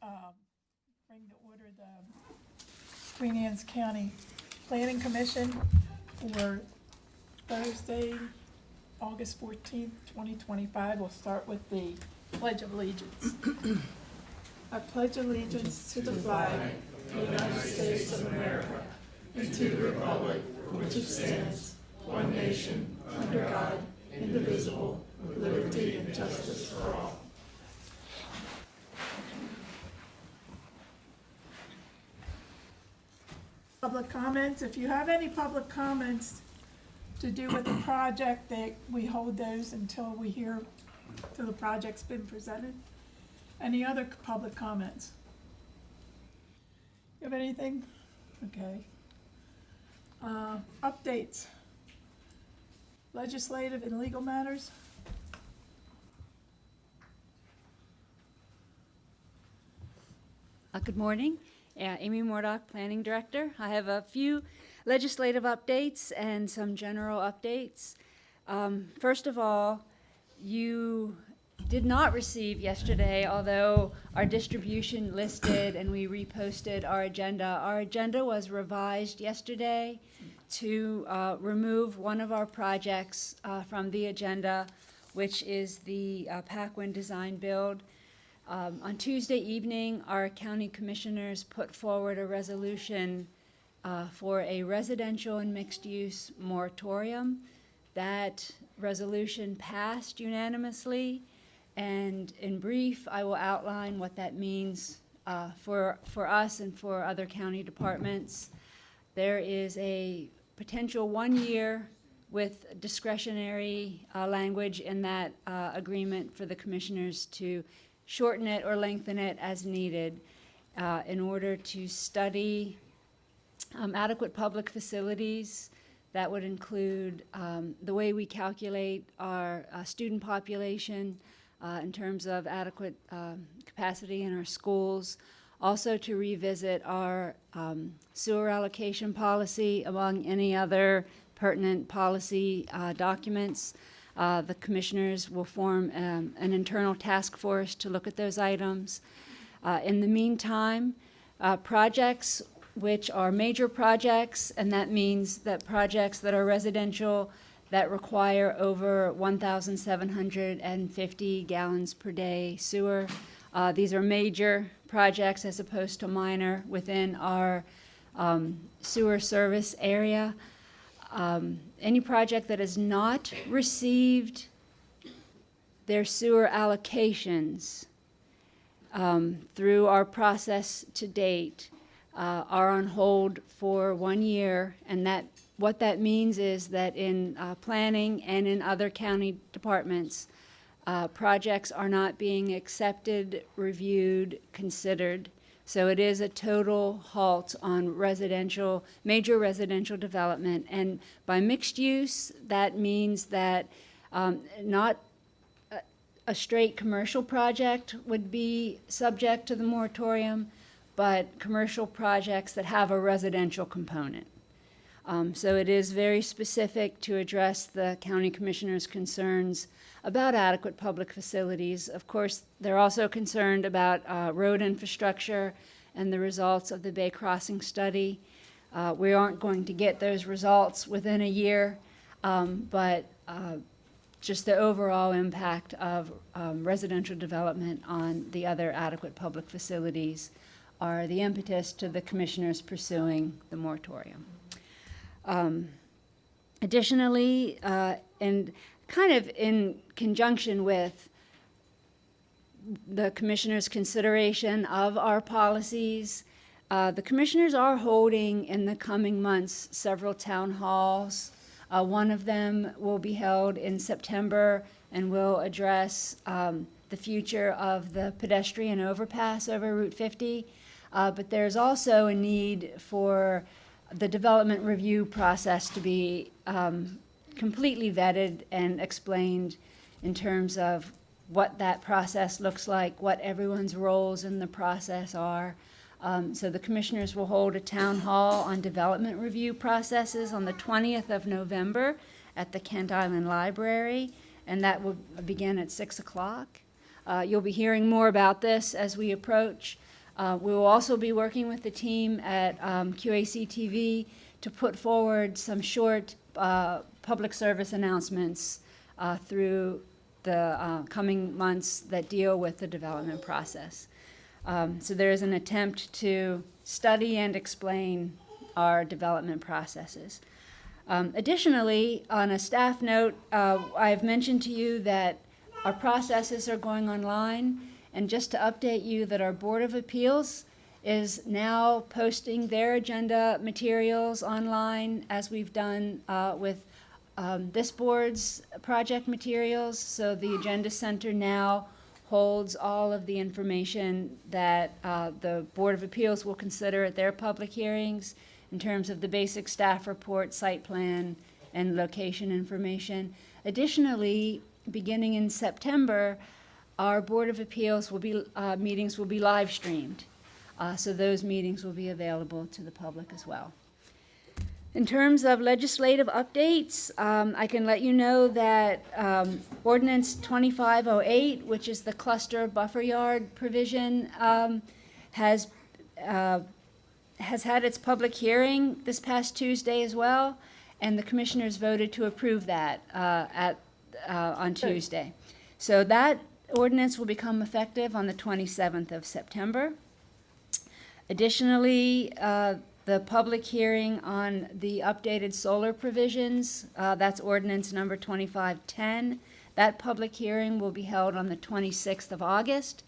bring to order the Queen Anne's County Planning Commission for Thursday, August 14th, 2025. We'll start with the Pledge of Allegiance. I pledge allegiance to the flag of the United States of America and to the republic for which it stands, one nation, under God, indivisible, with liberty and justice for all. Public comments. If you have any public comments to do with the project, we hold those until we hear till the project's been presented. Any other public comments? You have anything? Okay. Updates. Legislative and legal matters. Good morning. Amy Mordock, Planning Director. I have a few legislative updates and some general updates. First of all, you did not receive yesterday, although our distribution listed and we reposted our agenda. Our agenda was revised yesterday to remove one of our projects from the agenda, which is the Paquin Design Build. On Tuesday evening, our county commissioners put forward a resolution for a residential and mixed-use moratorium. That resolution passed unanimously, and in brief, I will outline what that means for us and for other county departments. There is a potential 1 year with discretionary language in that agreement for the commissioners to shorten it or lengthen it as needed in order to study adequate public facilities. That would include the way we calculate our student population in terms of adequate capacity in our schools. Also to revisit our sewer allocation policy among any other pertinent policy documents. The commissioners will form an internal task force to look at those items. In the meantime, projects which are major projects, and that means that projects that are residential that require over 1,750 gallons per day sewer. These are major projects as opposed to minor within our sewer service area. Any project that has not received their sewer allocations through our process to date are on hold for 1 year, and what that means is that in planning and in other county departments, projects are not being accepted, reviewed, considered. So it is a total halt on major residential development. And by mixed use, that means that not a straight commercial project would be subject to the moratorium, but commercial projects that have a residential component. So it is very specific to address the county commissioners' concerns about adequate public facilities. Of course, they're also concerned about road infrastructure and the results of the Bay Crossing study. We aren't going to get those results within a year, but just the overall impact of residential development on the other adequate public facilities are the impetus to the commissioners pursuing the moratorium. Additionally, and kind of in conjunction with the commissioners' consideration of our policies, the commissioners are holding in the coming months several town halls. One of them will be held in September and will address the future of the pedestrian overpass over Route 50. But there's also a need for the development review process to be completely vetted and explained in terms of what that process looks like, what everyone's roles in the process are. So the commissioners will hold a town hall on development review processes on the 20th of November at the Kent Island Library, and that will begin at 6 o'clock. You'll be hearing more about this as we approach. We will also be working with the team at QACTV to put forward some short public service announcements through the coming months that deal with the development process. So there is an attempt to study and explain our development processes. Additionally, on a staff note, I've mentioned to you that our processes are going online, and just to update you that our Board of Appeals is now posting their agenda materials online, as we've done with this board's project materials. So the Agenda Center now holds all of the information that the Board of Appeals will consider at their public hearings in terms of the basic staff report, site plan, and location information. Additionally, beginning in September, our Board of Appeals will be, meetings will be live streamed. So those meetings will be available to the public as well. In terms of legislative updates, I can let you know that Ordinance 2508, which is the cluster buffer yard provision, has had its public hearing this past Tuesday as well, and the commissioners voted to approve that on Tuesday. So that ordinance will become effective on the 27th of September. Additionally, the public hearing on the updated solar provisions, that's ordinance number 2510. That public hearing will be held on the 26th of August.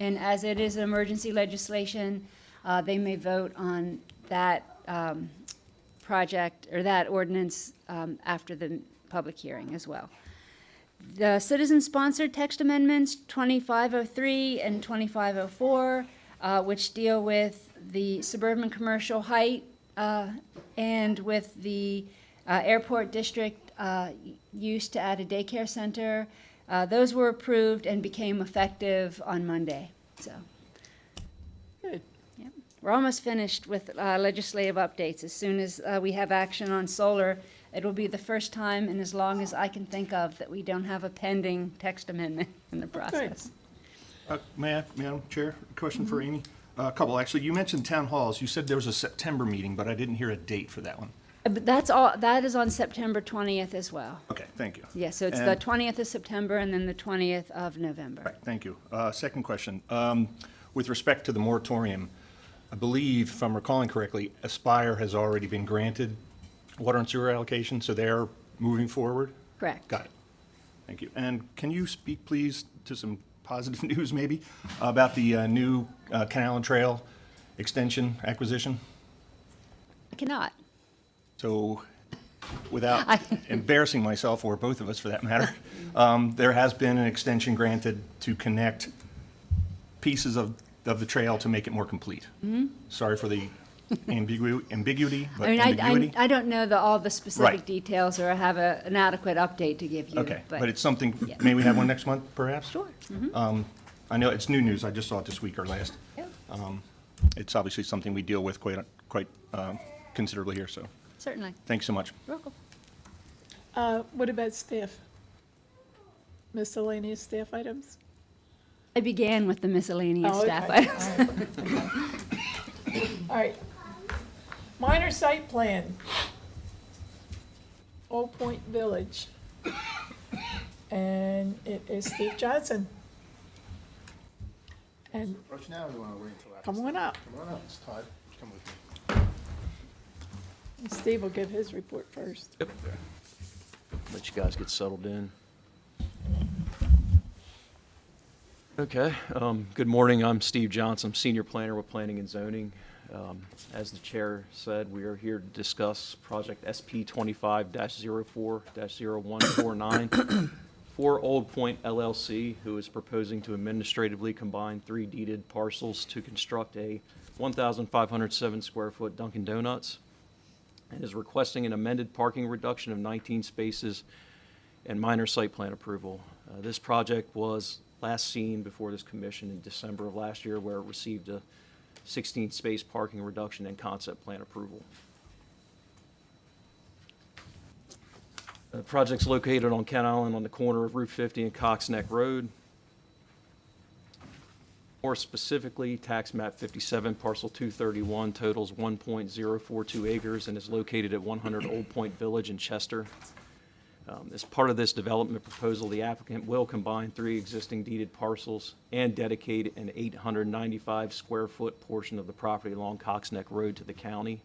And as it is emergency legislation, they may vote on that project or that ordinance after the public hearing as well. The citizen-sponsored text amendments 2503 and 2504, which deal with the suburban commercial height and with the airport district use to add a daycare center, those were approved and became effective on Monday. So, Good. yeah. We're almost finished with legislative updates. As soon as we have action on solar, it will be the first time in as long as I can think of that we don't have a pending text amendment in the process. Madam Chair, a question for Amy? A couple, actually. You mentioned town halls. You said there was a September meeting, but I didn't hear a date for that one. But that's all. That is on September 20th as well. Okay, thank you. Yeah, so it's the 20th of September and then the 20th of November. Right, thank you. Second question. With respect to the moratorium, I believe, if I'm recalling correctly, Aspire has already been granted water and sewer allocation, so they're moving forward? Correct. Got it. Thank you. And can you speak, please, to some positive news, maybe, about the new Canal and Trail extension acquisition? I cannot. So, without embarrassing myself, or both of us for that matter, there has been an extension granted to connect pieces of the trail to make it more complete. Mm-hmm. Sorry for the ambiguity, but ambiguity. I don't know all the specific Right. details, or I have an adequate update to give you. Okay, but it's something, yeah. may we have one next month, perhaps? Sure. Mm-hmm. I know it's new news, I just saw it this week or last. Yeah. It's obviously something we deal with quite considerably here, so Certainly. thanks so much. You're welcome. What about staff? Miscellaneous staff items? I began with the miscellaneous Oh, staff okay. items. All right. Minor site plan. Old Point Village. And it is Steve Johnson. And Rush now, or you want to wait until after? come on up. Come on up, it's Todd. Come with me. And Steve will give his report first. Let you guys get settled in. Okay, good morning. I'm Steve Johnson. I'm Senior Planner with Planning and Zoning. As the chair said, we are here to discuss project SP 25-04-0149 for Old Point LLC, who is proposing to administratively combine 3 deeded parcels to construct a 1,507 square foot Dunkin' Donuts, and is requesting an amended parking reduction of 19 spaces and minor site plan approval. This project was last seen before this commission in December of last year, where it received a 16-space parking reduction and concept plan approval. The project's located on Kent Island on the corner of Route 50 and Cox Neck Road. More specifically, tax map 57, parcel 231 totals 1.042 acres and is located at 100 Old Point Village in Chester. As part of this development proposal, the applicant will combine 3 existing deeded parcels and dedicate an 895 square foot portion of the property along Cox Neck Road to the county.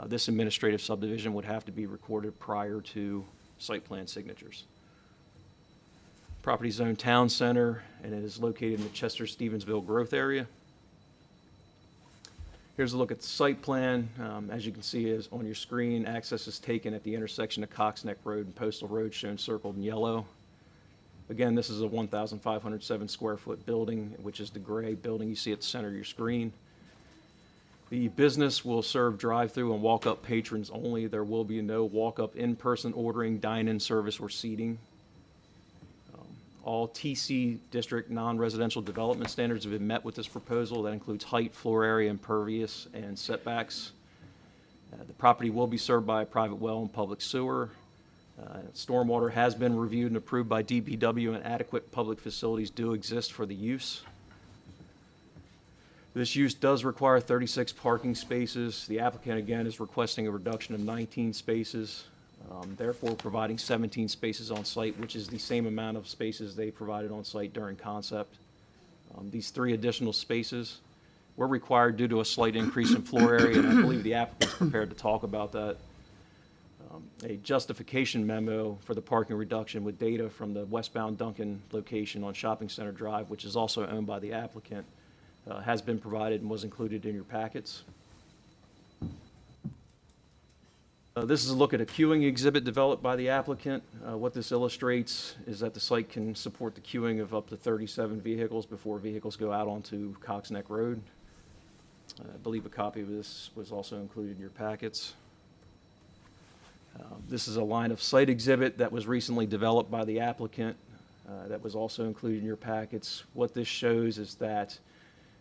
This administrative subdivision would have to be recorded prior to site plan signatures. Property zone town center, and it is located in the Chester-Stevensville growth area. Here's a look at the site plan. As you can see is on your screen, access is taken at the intersection of Cox Neck Road and Postal Road, shown circled in yellow. Again, this is a 1,507 square foot building, which is the gray building you see at the center of your screen. The business will serve drive-through and walk-up patrons only. There will be no walk-up in-person ordering, dine-in service, or seating. All TC district non-residential development standards have been met with this proposal. That includes height, floor area, impervious, and setbacks. The property will be served by a private well and public sewer. Stormwater has been reviewed and approved by DPW, and adequate public facilities do exist for the use. This use does require 36 parking spaces. The applicant, again, is requesting a reduction of 19 spaces. Therefore providing 17 spaces on site, which is the same amount of spaces they provided on site during concept. These 3 additional spaces were required due to a slight increase in floor area, and I believe the applicant is prepared to talk about that. A justification memo for the parking reduction with data from the westbound Duncan location on Shopping Center Drive, which is also owned by the applicant, has been provided and was included in your packets. This is a look at a queuing exhibit developed by the applicant. What this illustrates is that the site can support the queuing of up to 37 vehicles before vehicles go out onto Cox Neck Road. I believe a copy of this was also included in your packets. This is a line of sight exhibit that was recently developed by the applicant that was also included in your packets. What this shows is that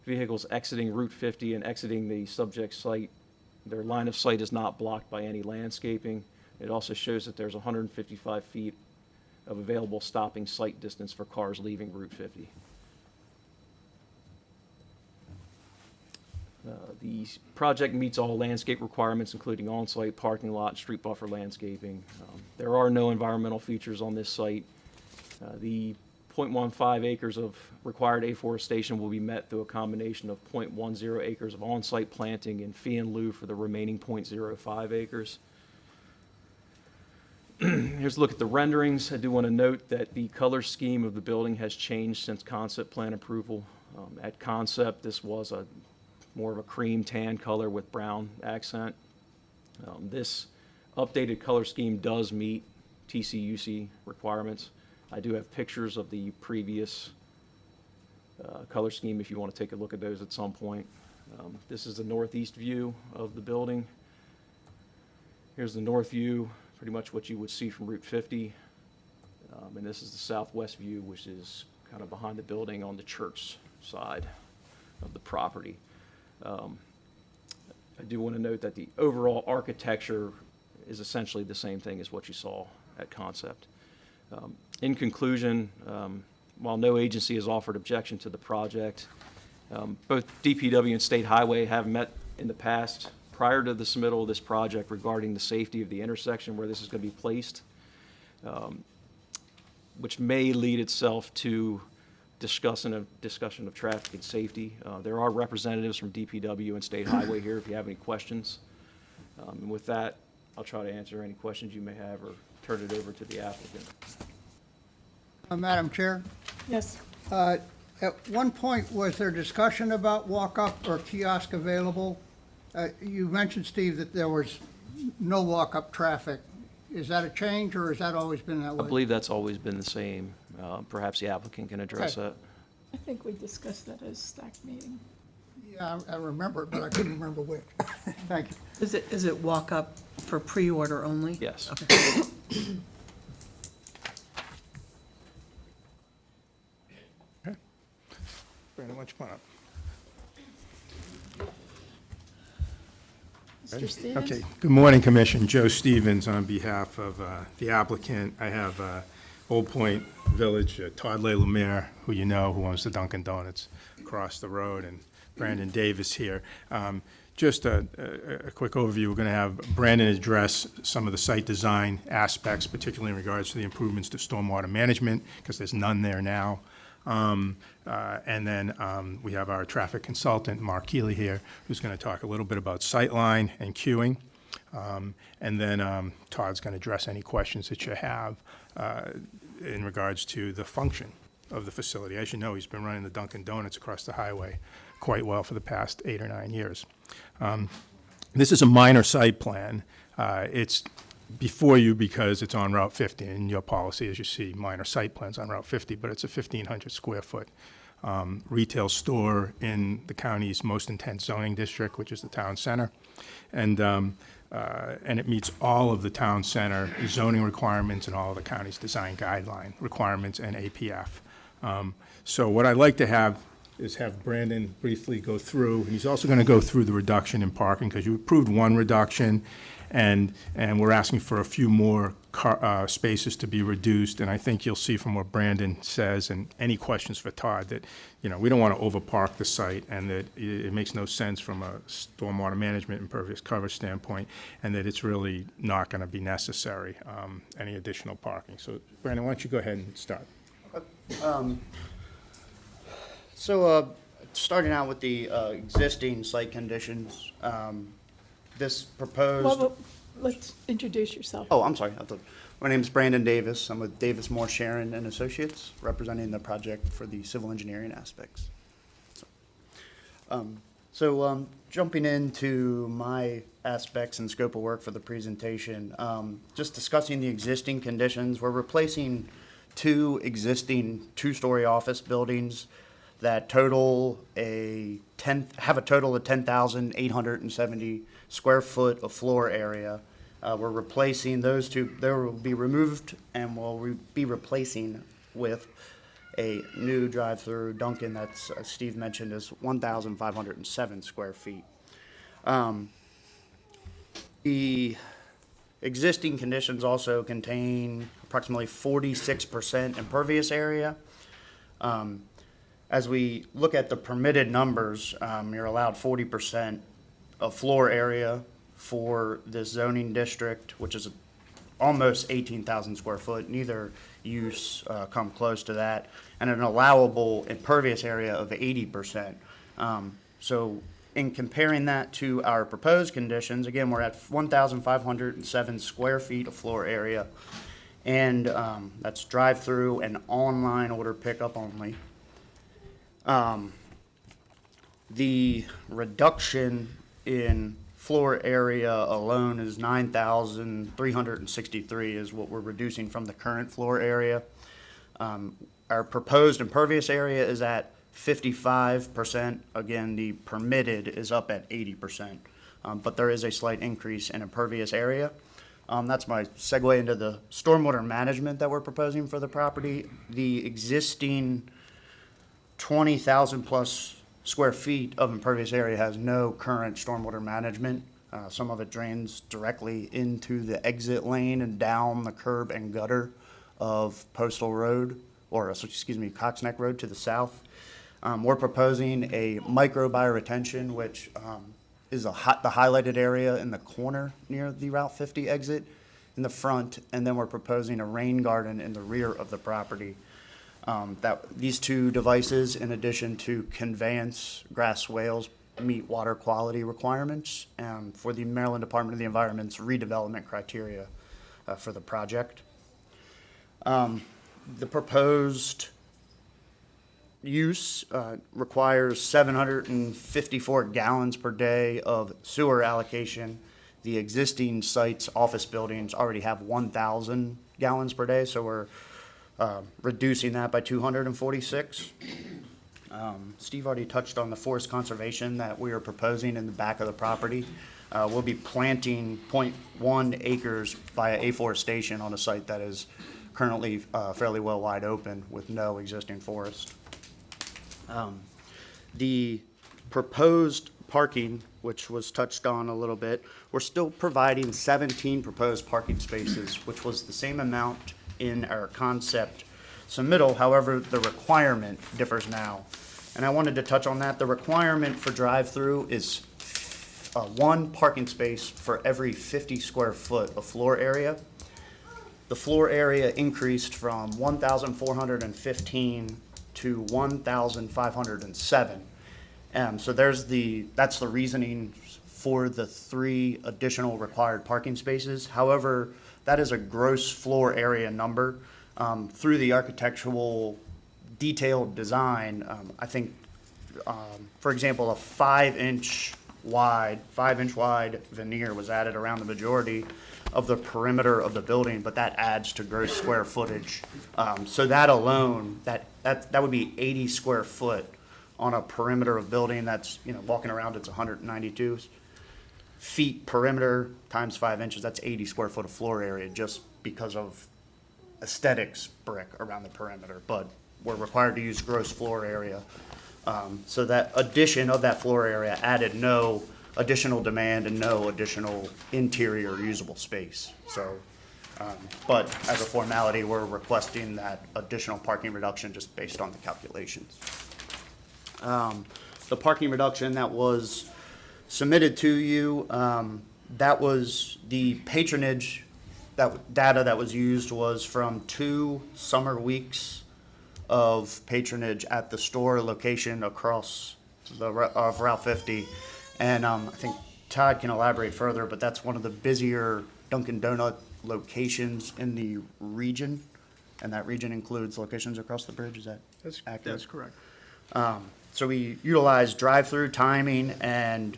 vehicles exiting Route 50 and exiting the subject site, their line of sight is not blocked by any landscaping. It also shows that there's 155 feet of available stopping sight distance for cars leaving Route 50. The project meets all landscape requirements, including on-site parking lot, street buffer landscaping. There are no environmental features on this site. The 0.15 acres of required afforestation will be met through a combination of 0.10 acres of on-site planting and fee in lieu for the remaining 0.05 acres. Here's a look at the renderings. I do want to note that the color scheme of the building has changed since concept plan approval. At concept, this was more of a cream tan color with brown accent. This updated color scheme does meet TCUC requirements. I do have pictures of the previous color scheme if you want to take a look at those at some point. This is the northeast view of the building. Here's the north view, pretty much what you would see from Route 50. And this is the southwest view, which is kind of behind the building on the church side of the property. I do want to note that the overall architecture is essentially the same thing as what you saw at concept. In conclusion, while no agency has offered objection to the project, both DPW and State Highway have met in the past prior to the submittal of this project regarding the safety of the intersection where this is going to be placed, which may lead itself to discussion of traffic and safety. There are representatives from DPW and State Highway here if you have any questions. And with that, I'll try to answer any questions you may have or turn it over to the applicant. Madam Chair, Yes, at one point, was there discussion about walk-up or kiosk available? You mentioned, Steve, that there was no walk-up traffic. Is that a change, or has that always been that way? I believe that's always been the same. Perhaps the applicant can address Okay. that. I think we discussed that as stack meeting. Yeah, I remember it, but I couldn't remember which. Thank you. Is it walk up for pre-order only? Yes. Okay. Brandon, why don't you come on up? Mr. Stevens? Okay, good morning, Commission. Joe Stevens on behalf of the applicant. I have Old Point Village, Todd Lemire, who you know, who owns the Dunkin' Donuts across the road, and Brandon Davis here. Just a quick overview. We're going to have Brandon address some of the site design aspects, particularly in regards to the improvements to stormwater management, because there's none there now. And then we have our traffic consultant, Mark Keeley, here, who's going to talk a little bit about sightline and queuing. And then Todd's going to address any questions that you have in regards to the function of the facility. As you know, he's been running the Dunkin' Donuts across the highway quite well for the past 8 or 9 years. This is a minor site plan. It's before you because it's on Route 50, and your policy, as you see, minor site plans on Route 50, but it's a 1,500 square foot retail store in the county's most intense zoning district, which is the town center. And it meets all of the town center zoning requirements and all of the county's design guideline requirements and APF. So what I'd like to have is have Brandon briefly go through, and he's also going to go through the reduction in parking, because you approved one reduction, and we're asking for a few more spaces to be reduced. And I think you'll see from what Brandon says, and any questions for Todd, that, you know, we don't want to overpark the site, and that it makes no sense from a stormwater management impervious coverage standpoint, and that it's really not going to be necessary, any additional parking. So Brandon, why don't you go ahead and start? Starting out with the existing site conditions, this proposed. Well, let's introduce yourself. Oh, I'm sorry. My name is Brandon Davis. I'm with Davis Moore Sharon and Associates, representing the project for the civil engineering aspects. Jumping into my aspects and scope of work for the presentation, just discussing the existing conditions. We're replacing 2 existing 2-story office buildings that have a total of 10,870 square foot of floor area. We're replacing those 2. They will be removed, and we'll be replacing with a new drive-through Dunkin' that's, as Steve mentioned, is 1,507 square feet. The existing conditions also contain approximately 46% impervious area. As we look at the permitted numbers, you're allowed 40% of floor area for this zoning district, which is almost 18,000 square foot. Neither use come close to that, and an allowable impervious area of 80%. So in comparing that to our proposed conditions, again, we're at 1,507 square feet of floor area, and that's drive-through and online order pickup only. The reduction in floor area alone is 9,363 is what we're reducing from the current floor area. Our proposed impervious area is at 55%. Again, the permitted is up at 80%, but there is a slight increase in impervious area. That's my segue into the stormwater management that we're proposing for the property. The existing 20,000 plus square feet of impervious area has no current stormwater management. Some of it drains directly into the exit lane and down the curb and gutter of Postal Road, Cox Neck Road to the south. We're proposing a micro bioretention, which is the highlighted area in the corner near the Route 50 exit in the front, and then we're proposing a rain garden in the rear of the property. These 2 devices, in addition to conveyance grass swales, meet water quality requirements for the Maryland Department of the Environment's redevelopment criteria for the project. The proposed use requires 754 gallons per day of sewer allocation. The existing site's office buildings already have 1,000 gallons per day, so we're reducing that by 246. Steve already touched on the forest conservation that we are proposing in the back of the property. We'll be planting 0.1 acres via afforestation on a site that is currently fairly well wide open with no existing forest. The proposed parking, which was touched on a little bit, we're still providing 17 proposed parking spaces, which was the same amount in our concept submittal. However, the requirement differs now. And I wanted to touch on that. The requirement for drive-through is one parking space for every 50 square foot of floor area. The floor area increased from 1,415 to 1,507. So that's the reasoning for the 3 additional required parking spaces. However, that is a gross floor area number. Through the architectural detailed design, I think, for example, a 5-inch wide veneer was added around the majority of the perimeter of the building, but that adds to gross square footage. So that alone, that would be 80 square foot on a perimeter of building that's, walking around, it's 192 feet perimeter times 5 inches, that's 80 square foot of floor area just because of aesthetics brick around the perimeter, but we're required to use gross floor area. So that addition of that floor area added no additional demand and no additional interior usable space. So, but as a formality, we're requesting that additional parking reduction just based on the calculations. The parking reduction that was submitted to you, that was the patronage, that data that was used was from 2 summer weeks of patronage at the store location across of Route 50. And I think Todd can elaborate further, but that's one of the busier Dunkin' Donut locations in the region. And that region includes locations across the bridge, is that accurate? That's correct. So we utilize drive-through timing and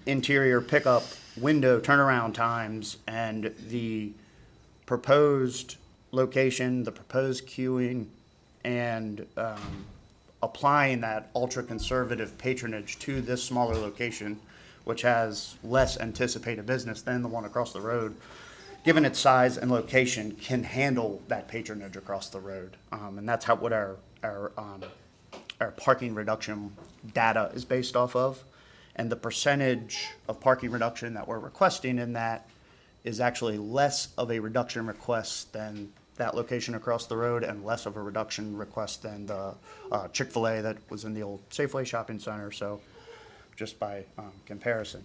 interior pickup window turnaround times, and the proposed location, the proposed queuing, and applying that ultra-conservative patronage to this smaller location, which has less anticipated business than the one across the road, given its size and location, can handle that patronage across the road. And that's what our parking reduction data is based off of. And the percentage of parking reduction that we're requesting in that is actually less of a reduction request than that location across the road, and less of a reduction request than the Chick-fil-A that was in the old Safeway shopping center. So just by comparison.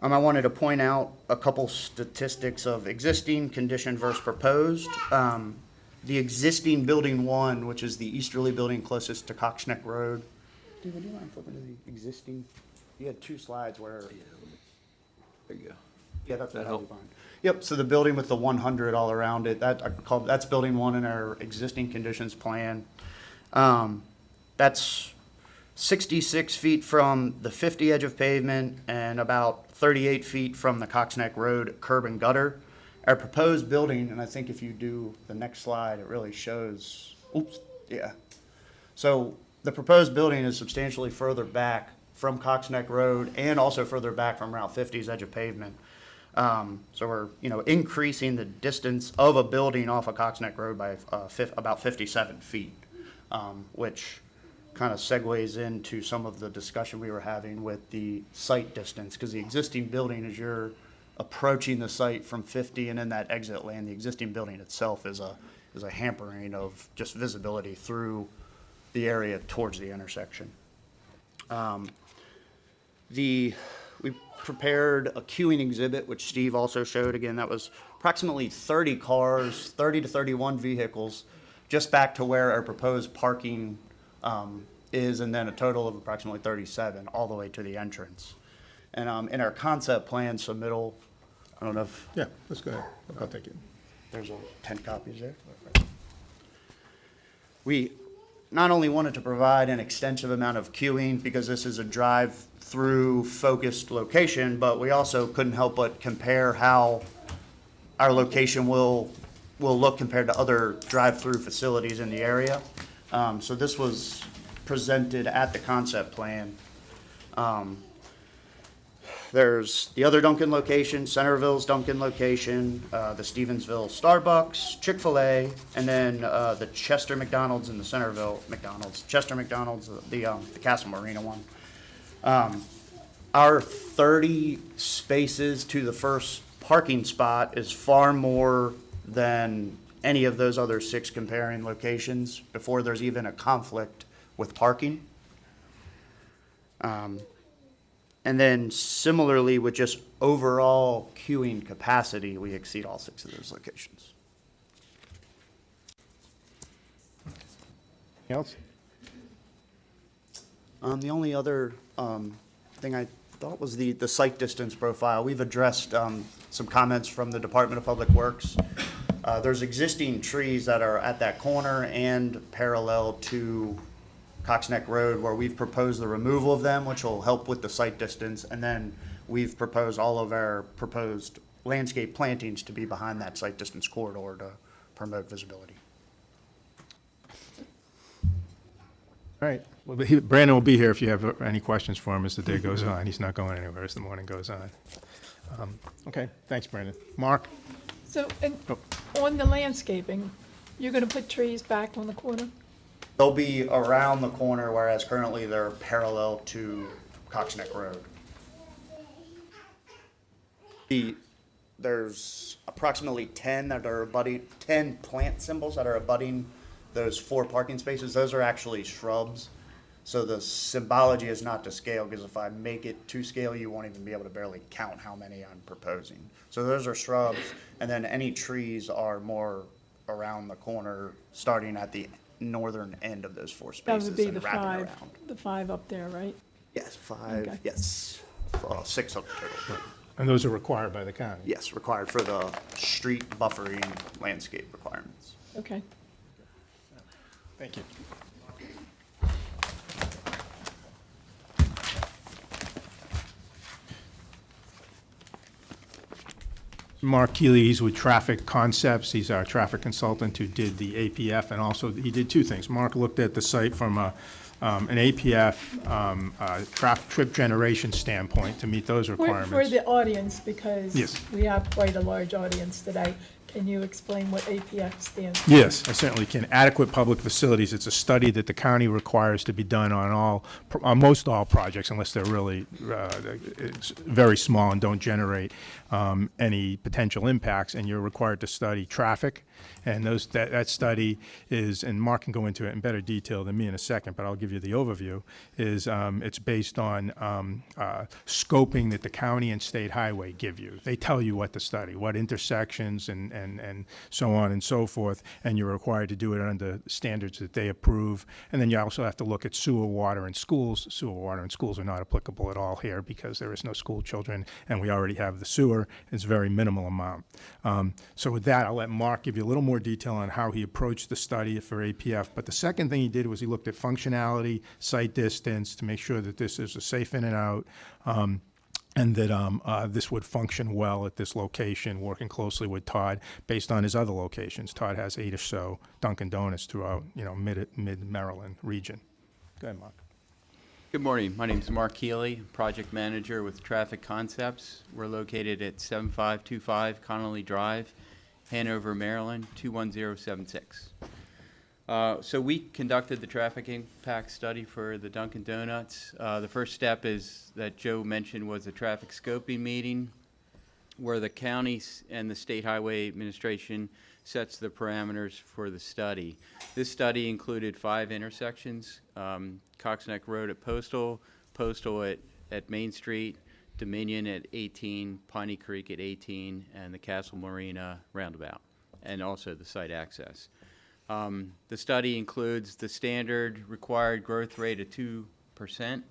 I wanted to point out a couple statistics of existing condition versus proposed. The existing building 1, which is the easterly building closest to Coxneck Road. David, do you mind flipping to the existing? You had 2 slides where. There you go. Yeah, that's That what help? fine. Yep, so the building with the 100 all around it, that's building 1 in our existing conditions plan. That's 66 feet from the 50 edge of pavement and about 38 feet from the Coxneck Road curb and gutter. Our proposed building, and I think if you do the next slide, it really shows, oops, yeah. So the proposed building is substantially further back from Coxneck Road and also further back from Route 50's edge of pavement. So we're, increasing the distance of a building off of Coxneck Road by about 57 feet, which kind of segues into some of the discussion we were having with the site distance, because the existing building, as you're approaching the site from 50 and in that exit lane, the existing building itself is a hampering of just visibility through the area towards the intersection. We prepared a queuing exhibit, which Steve also showed. Again, that was approximately 30 cars, 30 to 31 vehicles, just back to where our proposed parking is, and then a total of approximately 37 all the way to the entrance. And in our concept plan submittal, I don't know if Yeah, let's go ahead. I'll take it. there's 10 copies there. We not only wanted to provide an extensive amount of queuing because this is a drive-through focused location, but we also couldn't help but compare how our location will look compared to other drive-through facilities in the area. So this was presented at the concept plan. There's the other Dunkin' location, Centerville's Dunkin' location, the Stevensville Starbucks, Chick-fil-A, and then the Chester McDonald's and the Centerville McDonald's. Chester McDonald's, the Castle Marina one. Our 30 spaces to the first parking spot is far more than any of those other 6 comparing locations before there's even a conflict with parking. And then similarly with just overall queuing capacity, we exceed all 6 of those locations. Anything else? The only other thing I thought was the site distance profile. We've addressed some comments from the Department of Public Works. There's existing trees that are at that corner and parallel to Cox Neck Road where we've proposed the removal of them, which will help with the site distance. And then we've proposed all of our proposed landscape plantings to be behind that site distance corridor to promote visibility. All right. Well, Brandon will be here if you have any questions for him as the day goes on. He's not going anywhere as the morning goes on. Okay, thanks, Brandon. Mark? So, and Oh. on the landscaping, you're gonna put trees back on the corner? They'll be around the corner, whereas currently they're parallel to Cox Neck Road. There's approximately 10 that are abutting, 10 plant symbols that are abutting those 4 parking spaces. Those are actually shrubs. So the symbology is not to scale, because if I make it to scale, you won't even be able to barely count how many I'm proposing. So those are shrubs, and then any trees are more around the corner, starting at the northern end of those 4 That spaces would be and the wrapping 5, around. the 5 up there, right? Yes, 5, Okay. yes, 6 of the total. And those are required by the county? Yes, required for the street buffering landscape requirements. Okay. Thank you. Mark Keeley, he's with Traffic Concepts. He's our traffic consultant who did the APF, and also he did 2 things. Mark looked at the site from an APF trip generation standpoint to meet those For requirements. the audience, because Yes. we have quite a large audience today, can you explain what APF stands for? Yes, I certainly can. Adequate public facilities, it's a study that the county requires to be done on most all projects, unless they're really it's very small and don't generate any potential impacts, and you're required to study traffic. And that study is, and Mark can go into it in better detail than me in a second, but I'll give you the overview, is it's based on scoping that the county and state highway give you. They tell you what to study, what intersections and so on and so forth, and you're required to do it under standards that they approve. And then you also have to look at sewer, water, and schools. Sewer, water, and schools are not applicable at all here because there is no school children, and we already have the sewer. It's a very minimal amount. So with that, I'll let Mark give you a little more detail on how he approached the study for APF. But the second thing he did was he looked at functionality, site distance, to make sure that this is a safe in and out, and that this would function well at this location, working closely with Todd based on his other locations. Todd has 8 or so Dunkin' Donuts throughout, mid-Maryland region. Go ahead, Mark. Good morning. My name is Mark Keeley, Project Manager with Traffic Concepts. We're located at 7525 Connolly Drive, Hanover, Maryland, 21076. So we conducted the traffic impact study for the Dunkin' Donuts. The first step is that Joe mentioned was a traffic scoping meeting where the county and the State Highway Administration sets the parameters for the study. This study included 5 intersections, Cox Neck Road at Postal, Postal at Main Street, Dominion at 18, Piney Creek at 18, and the Castle Marina roundabout, and also the site access. The study includes the standard required growth rate of 2%.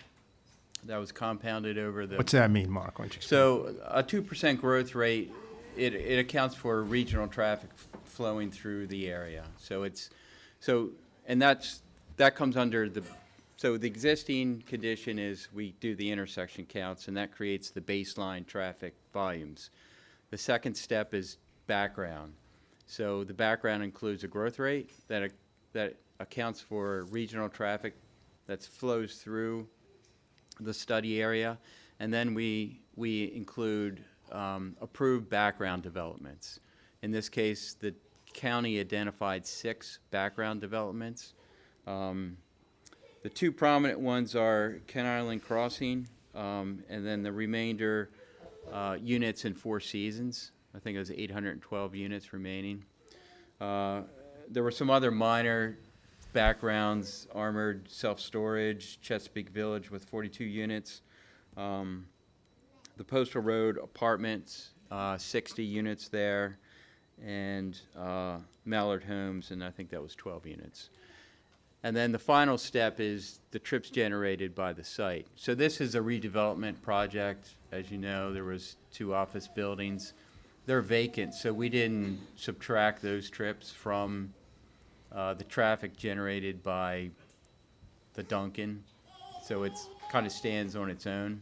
That was compounded over the... What's that mean, Mark? Why don't you explain? So a 2% growth rate, it accounts for regional traffic flowing through the area. And that comes under the... So the existing condition is we do the intersection counts, and that creates the baseline traffic volumes. The second step is background. So the background includes a growth rate that accounts for regional traffic that flows through the study area, and then we include approved background developments. In this case, the county identified 6 background developments. The 2 prominent ones are Ken Island Crossing, and then the remainder units in 4 Seasons. I think it was 812 units remaining. There were some other minor backgrounds: armored self-storage, Chesapeake Village with 42 units, the Postal Road Apartments, 60 units there, and Mallard Homes, and I think that was 12 units. And then the final step is the trips generated by the site. So this is a redevelopment project. As you know, there was 2 office buildings. They're vacant, so we didn't subtract those trips from the traffic generated by the Dunkin'. So it's kind of stands on its own.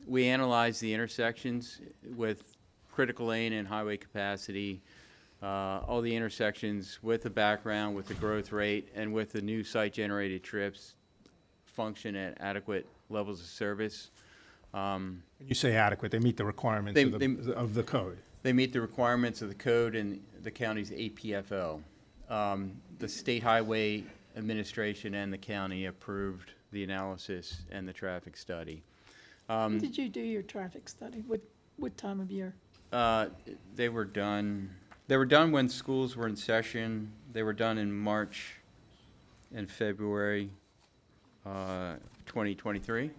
We analyzed the intersections with critical lane and highway capacity, all the intersections with the background, with the growth rate, and with the new site-generated trips function at adequate levels of service. When you say adequate, they meet the requirements of the code. They meet the requirements of the code and the county's APFO. The State Highway Administration and the county approved the analysis and the traffic study. When did you do your traffic study? What time of year? They were done when schools were in session. They were done in March and February 2023.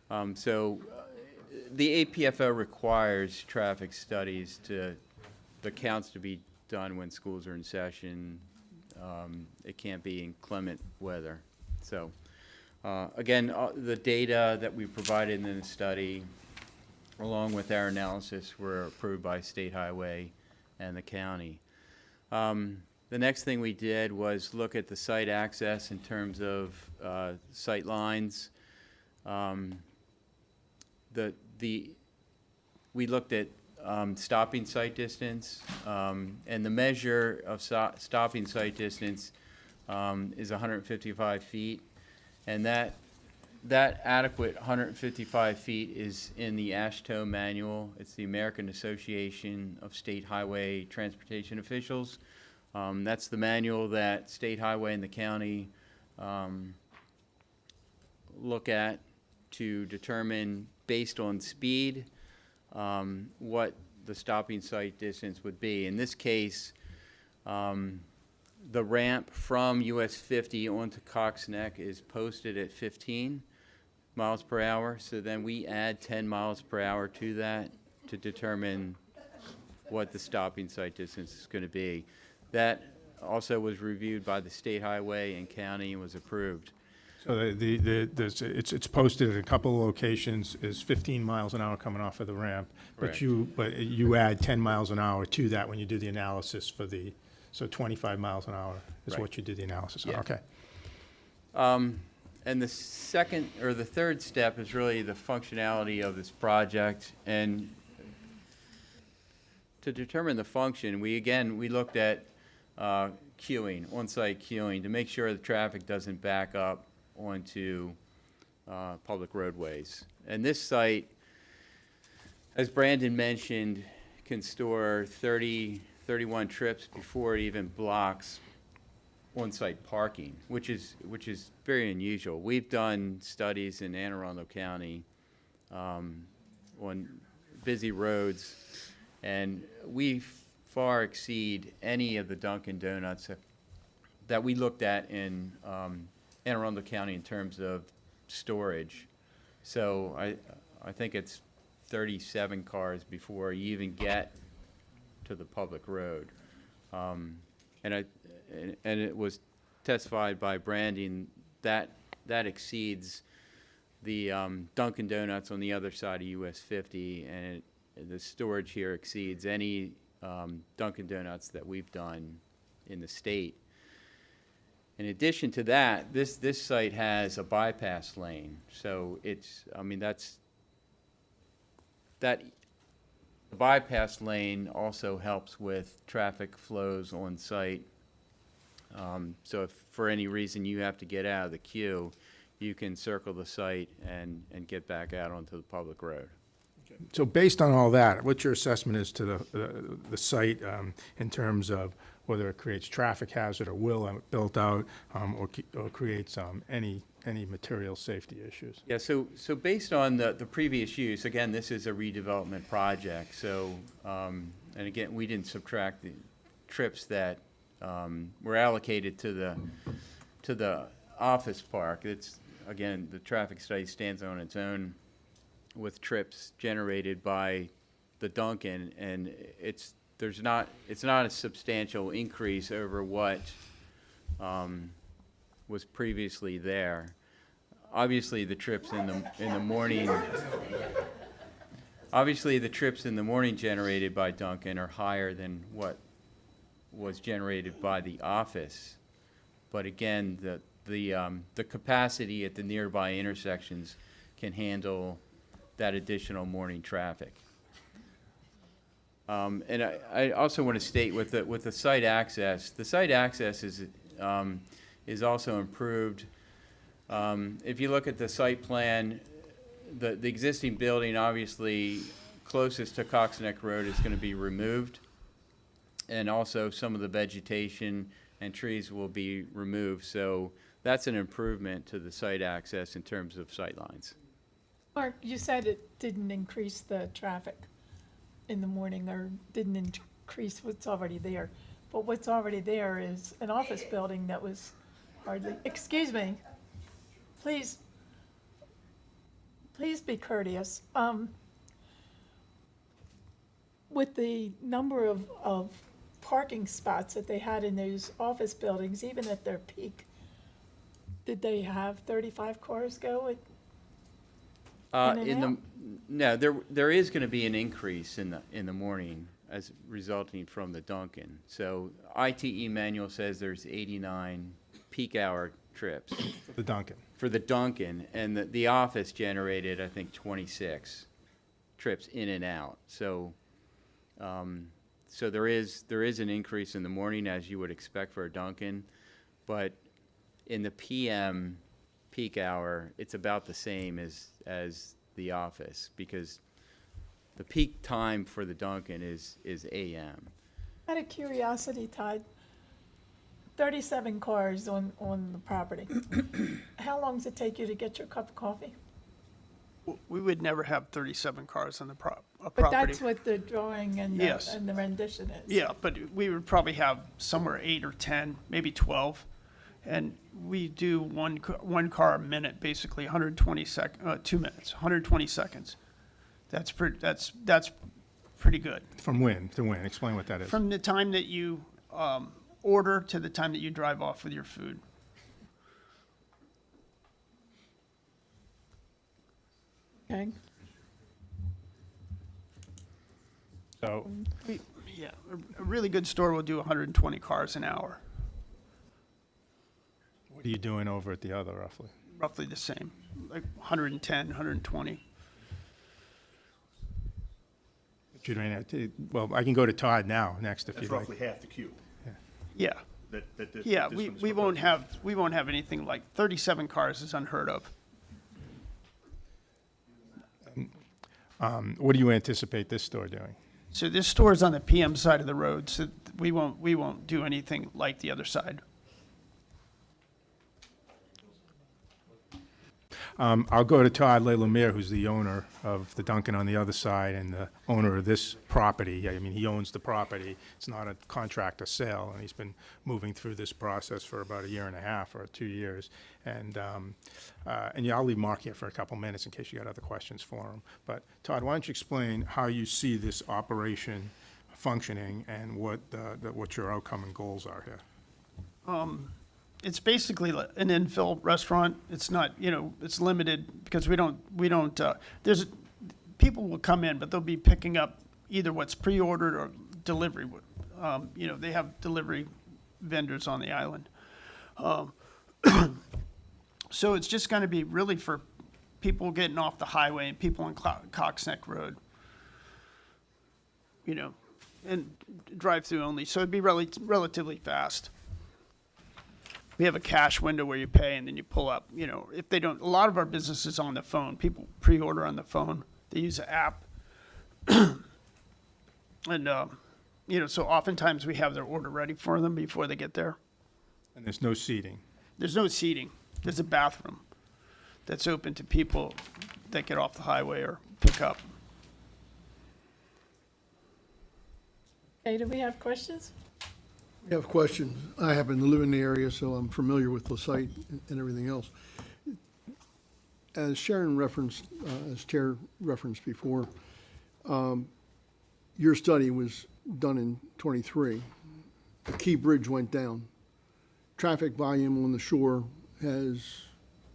The APFO requires traffic studies the counts to be done when schools are in session. It can't be in clement weather. So, again, the data that we provided in the study, along with our analysis, were approved by State Highway and the county. The next thing we did was look at the site access in terms of sight lines. We looked at stopping site distance, and the measure of stopping site distance is 155 feet, and that adequate 155 feet is in the AASHTO manual. It's the American Association of State Highway Transportation Officials. That's the manual that State Highway and the county look at to determine, based on speed, what the stopping site distance would be. In this case, the ramp from US 50 onto Cox Neck is posted at 15 miles per hour, so then we add 10 miles per hour to that to determine what the stopping site distance is going to be. That also was reviewed by the State Highway and county and was approved. So it's posted at a couple of locations, is 15 miles an hour coming off of the ramp, but Correct. you add 10 miles an hour to that when you do the analysis so 25 miles an hour is Right. what you did the analysis on, Yeah. okay. And the second or the third step is really the functionality of this project. And to determine the function, we looked at queuing, on-site queuing, to make sure the traffic doesn't back up onto public roadways. And this site, as Brandon mentioned, can store 31 trips before it even blocks on-site parking, which is very unusual. We've done studies in Anne Arundel County on busy roads, and we far exceed any of the Dunkin' Donuts that we looked at in Anne Arundel County in terms of storage. So I think it's 37 cars before you even get to the public road. And it was testified by Brandon that exceeds the Dunkin' Donuts on the other side of US 50, and the storage here exceeds any Dunkin' Donuts that we've done in the state. In addition to that, this site has a bypass lane, so the bypass lane also helps with traffic flows on site. So if for any reason you have to get out of the queue, you can circle the site and get back out onto the public road. So based on all that, what's your assessment as to the site in terms of whether it creates traffic hazard or will built out or creates any material safety issues? Yeah, so based on the previous use, again, this is a redevelopment project, so, and again, we didn't subtract trips that were allocated to the office park. It's, again, the traffic study stands on its own with trips generated by the Duncan, and it's not a substantial increase over what was previously there. Obviously, the trips in the morning. Obviously, the trips in the morning generated by Duncan are higher than what was generated by the office. But again, the capacity at the nearby intersections can handle that additional morning traffic. And I also want to state with the site access, the site access is also improved. If you look at the site plan, the existing building, obviously closest to Cox Neck Road, is going to be removed, and also some of the vegetation and trees will be removed. So that's an improvement to the site access in terms of sight lines. Mark, you said it didn't increase the traffic in the morning, or didn't increase what's already there. But what's already there is an office building that was hardly, excuse me, please be courteous. With the number of parking spots that they had in those office buildings, even at their peak, did they have 35 cars go in and out? No, there is going to be an increase in the morning as resulting from the Duncan. So ITE manual says there's 89 peak hour trips. The Duncan. For the Duncan, and the office generated, I think, 26 trips in and out. So, so there is an increase in the morning, as you would expect for a Duncan, but in the PM peak hour, it's about the same as the office, because the peak time for the Duncan is AM. Out of curiosity, Todd, 37 cars on the property. How long does it take you to get your cup of coffee? We would never have 37 cars on the property. But that's what the drawing and Yes. and the rendition is. Yeah, but we would probably have somewhere 8 or 10, maybe 12. And we do one car a minute, basically 2 minutes, 120 seconds. That's pretty good. From when to when? Explain what that is. From the time that you order to the time that you drive off with your food. Okay. So, A really good store will do 120 cars an hour, what are you doing over at the other, roughly? roughly the same, like 110, 120. But you don't have to, well, I can go to Todd now, next, if That's you'd like. roughly half the queue. Yeah. Yeah, this one's we won't have anything like 37 cars is unheard of. What do you anticipate this store doing? So this store is on the PM side of the road, so we won't do anything like the other side. I'll go to Todd LeLumiere, who's the owner of the Duncan on the other side and the owner of this property. I mean, he owns the property. It's not a contract or sale, and he's been moving through this process for about a year and a half or 2 years. And yeah, I'll leave Mark here for a couple minutes in case you got other questions for him. But Todd, why don't you explain how you see this operation functioning and what your outcome and goals are here? It's basically an infill restaurant. It's not, it's limited because we don't, people will come in, but they'll be picking up either what's pre-ordered or delivery. They have delivery vendors on the island. So it's just going to be really for people getting off the highway and people on Cox Neck Road, and drive-through only. So it'd be relatively fast. We have a cash window where you pay and then you pull up. If they don't, a lot of our business is on the phone. People pre-order on the phone. They use an app. And, so oftentimes we have their order ready for them before they get there. And there's no seating. There's no seating. There's a bathroom that's open to people that get off the highway or pick up. Okay, do we have questions? I have questions. I happen to live in the area, so I'm familiar with the site and everything else. As Sharon referenced, as Chair referenced before, your study was done in '23. The Key Bridge went down. Traffic volume on the shore has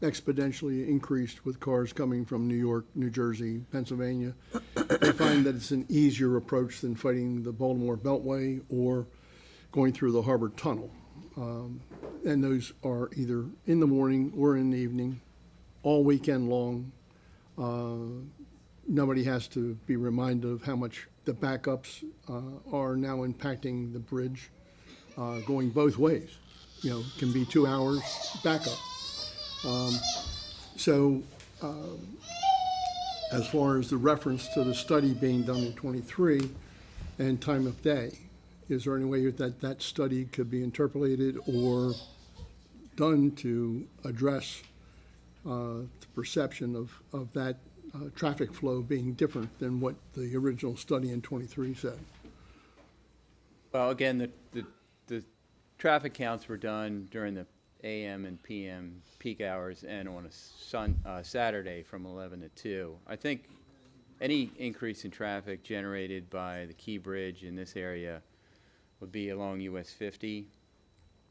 exponentially increased with cars coming from New York, New Jersey, Pennsylvania. They find that it's an easier approach than fighting the Baltimore Beltway or going through the Harbor Tunnel. And those are either in the morning or in the evening, all weekend long. Nobody has to be reminded of how much the backups are now impacting the bridge, going both ways. You know, can be 2 hours backup. As far as the reference to the study being done in '23 and time of day, is there any way that study could be interpolated or done to address the perception of that traffic flow being different than what the original study in '23 said? Well, again, the traffic counts were done during the AM and PM peak hours and on a Saturday from 11 to 2. I think any increase in traffic generated by the Key Bridge in this area would be along US 50.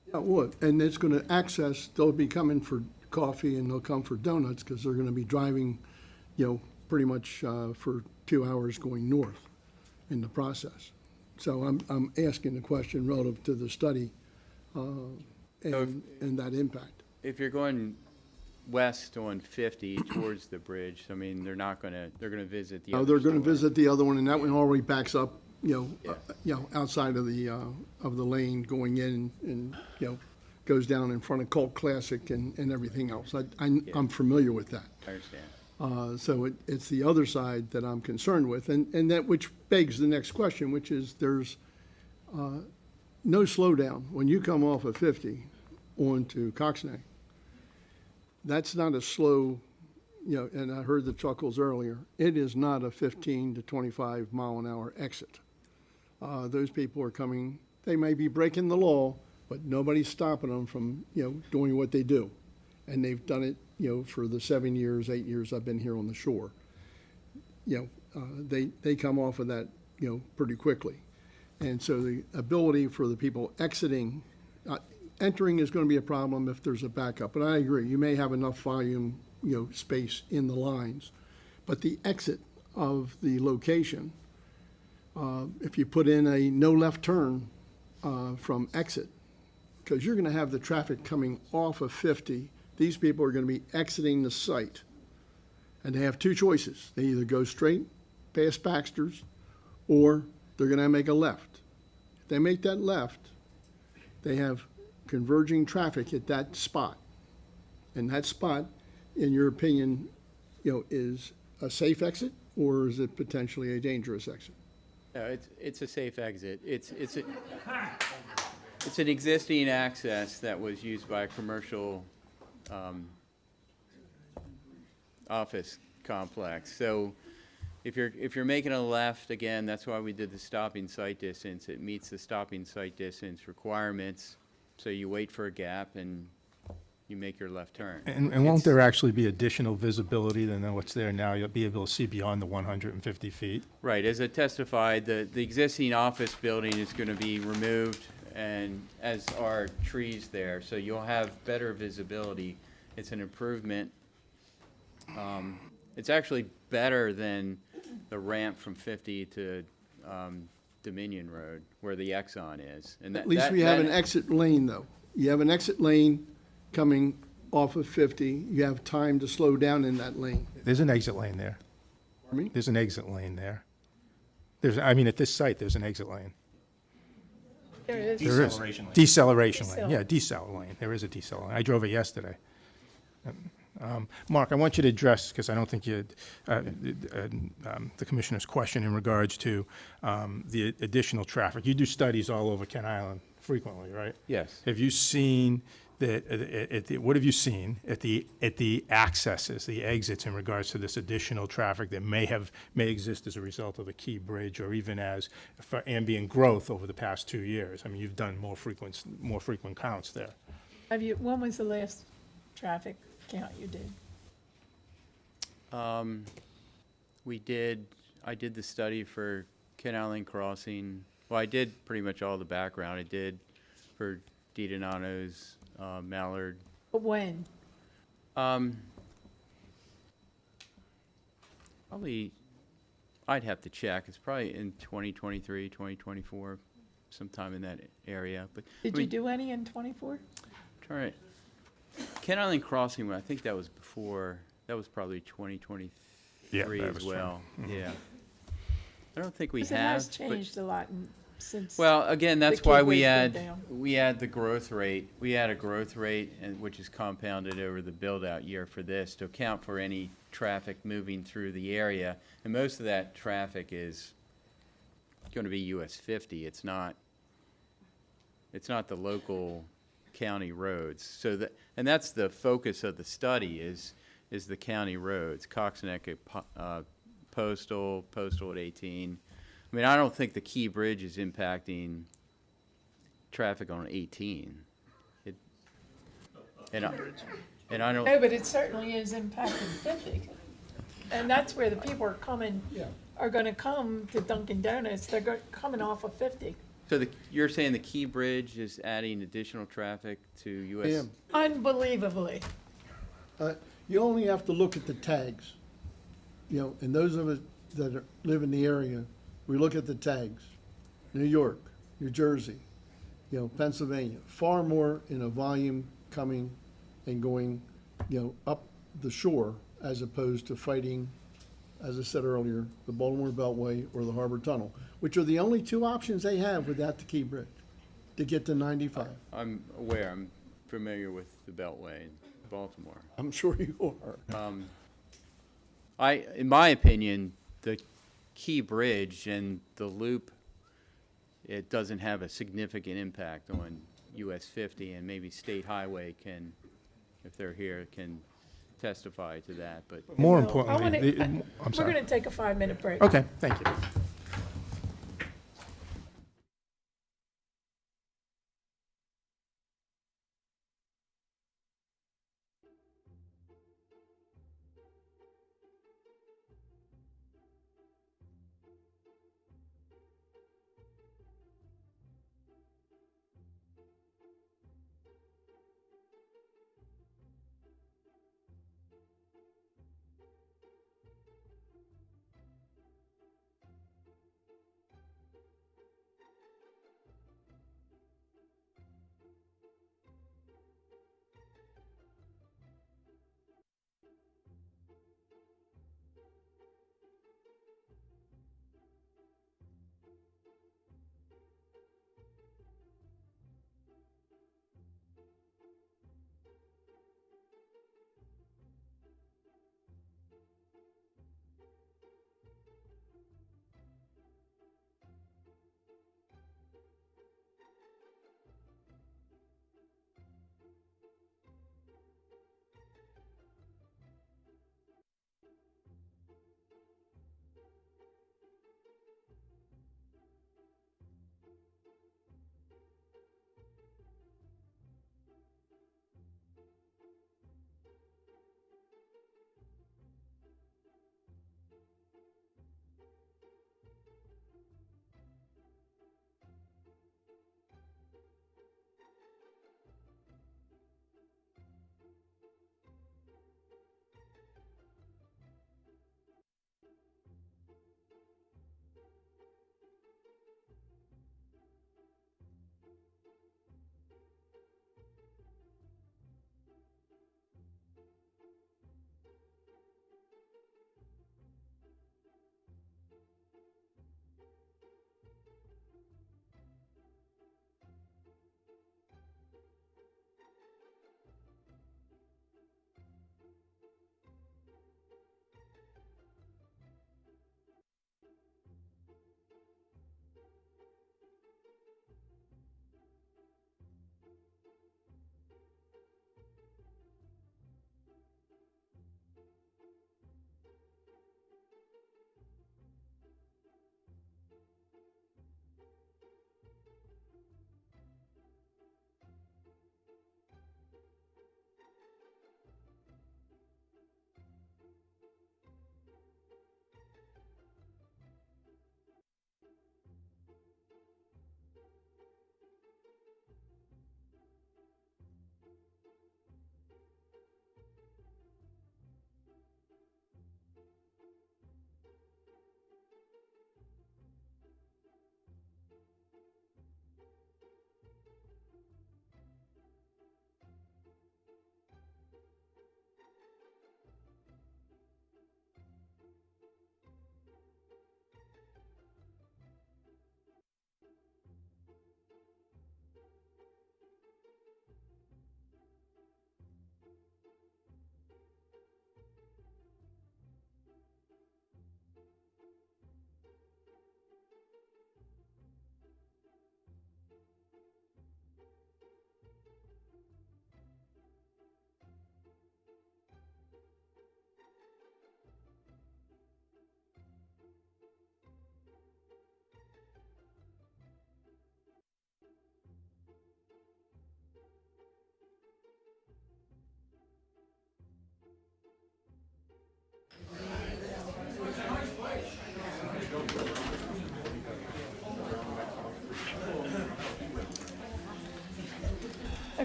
Yeah, it would, and it's going to access, they'll be coming for coffee and they'll come for donuts because they're going to be driving, you know, pretty much for 2 hours going north in the process. So I'm asking the question relative to the study and that impact. If you're going west on 50 towards the bridge, I mean, they're going to visit the other They're going to store. visit the other one, and that one already backs up, outside of the lane going in, and goes down in front of Cult Classic and everything else. I'm familiar with that. I understand. So it's the other side that I'm concerned with, and that which begs the next question, which is there's no slowdown when you come off of 50 onto Coxney. That's not a slow, and I heard the chuckles earlier. It is not a 15 to 25 mile an hour exit. Those people are coming, they may be breaking the law, but nobody's stopping them from, doing what they do. And they've done it, for the 7 years, 8 years I've been here on the shore. They come off of that, pretty quickly. And so the ability for the people exiting, entering is going to be a problem if there's a backup. But I agree, you may have enough volume, space in the lines. But the exit of the location, if you put in a no left turn from exit, because you're going to have the traffic coming off of 50, these people are going to be exiting the site. And they have two choices. They either go straight past Baxter's or they're going to make a left. If they make that left, they have converging traffic at that spot. And that spot, in your opinion, is a safe exit, or is it potentially a dangerous exit? No, it's a safe exit. It's an existing access that was used by a commercial office complex. So if you're making a left, again, that's why we did the stopping sight distance. It meets the stopping sight distance requirements. So you wait for a gap and you make your left turn. And won't there actually be additional visibility than what's there now? You'll be able to see beyond the 150 feet? Right, as I testified, the existing office building is going to be removed, and as are trees there, so you'll have better visibility. It's an improvement. It's actually better than the ramp from 50 to Dominion Road, where the Exxon is. And At least we have an exit lane, though. You have an exit lane coming off of 50. You have time to slow down in that lane. There's an exit lane there. Pardon me? There's an exit lane there. At this site, there's an exit lane. There is. There is. Deceleration lane. Deceleration lane. Decel. Yeah, decel lane. There is a decel lane. I drove it yesterday. Mark, I want you to address, because I don't think you, the commissioner's question in regards to the additional traffic. You do studies all over Kent Island frequently, right? Yes. Have you seen what have you seen at the accesses, the exits in regards to this additional traffic that may exist as a result of the Key Bridge or even as for ambient growth over the past 2 years? I mean, you've done more frequent counts there. When was the last traffic count you did? I did the study for Canal Lane Crossing. Well, I did pretty much all the background. I did for DiDonato's, Mallard. But when? Probably, I'd have to check. It's probably in 2023, 2024, sometime in that area. But Did you do any in '24? Try Canal Lane Crossing, I think that was before, that was probably 2023 Yeah, that as was well. true. Yeah. I don't think we Because it have. has but- changed a lot since. Well, again, that's the why Key we Bridge went add, down. we add the growth rate. We add a growth rate, and which is compounded over the build-out year for this to account for any traffic moving through the area. And most of that traffic is going to be US 50. It's not the local county roads. So that, and that's the focus of the study is the county roads, Coxneck at Postal at 18. I mean, I don't think the Key Bridge is impacting traffic on 18. And I don't. No, but it certainly is impacting 50. And that's where the people are gonna come to Dunkin' Donuts. They're coming off of 50. So you're saying the Key Bridge is adding additional traffic to US? Ma'am, Unbelievably. you only have to look at the tags. And those of us that live in the area, we look at the tags. New York, New Jersey, Pennsylvania, far more in a volume coming and going, up the shore as opposed to fighting, as I said earlier, the Baltimore Beltway or the Harbor Tunnel, which are the only two options they have without the Key Bridge to get to 95. I'm aware. I'm familiar with the Beltway in Baltimore. I'm sure you are. In my opinion, the Key Bridge and the loop, it doesn't have a significant impact on US 50, and maybe State Highway can, if they're here, can testify to that, but. More I importantly, wanna- I'm We're sorry. gonna take a 5-minute break. Okay, thank you.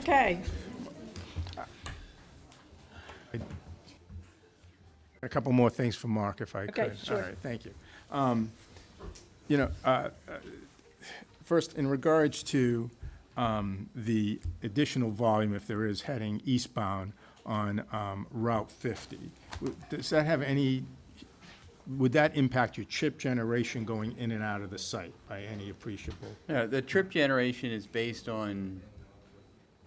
Okay, A couple more things for Mark, if I could. Okay, sure. All right, thank you. You know, first, in regards to the additional volume, if there is, heading eastbound on Route 50, does that have any, would that impact your chip generation going in and out of the site by any appreciable? No, the trip generation is based on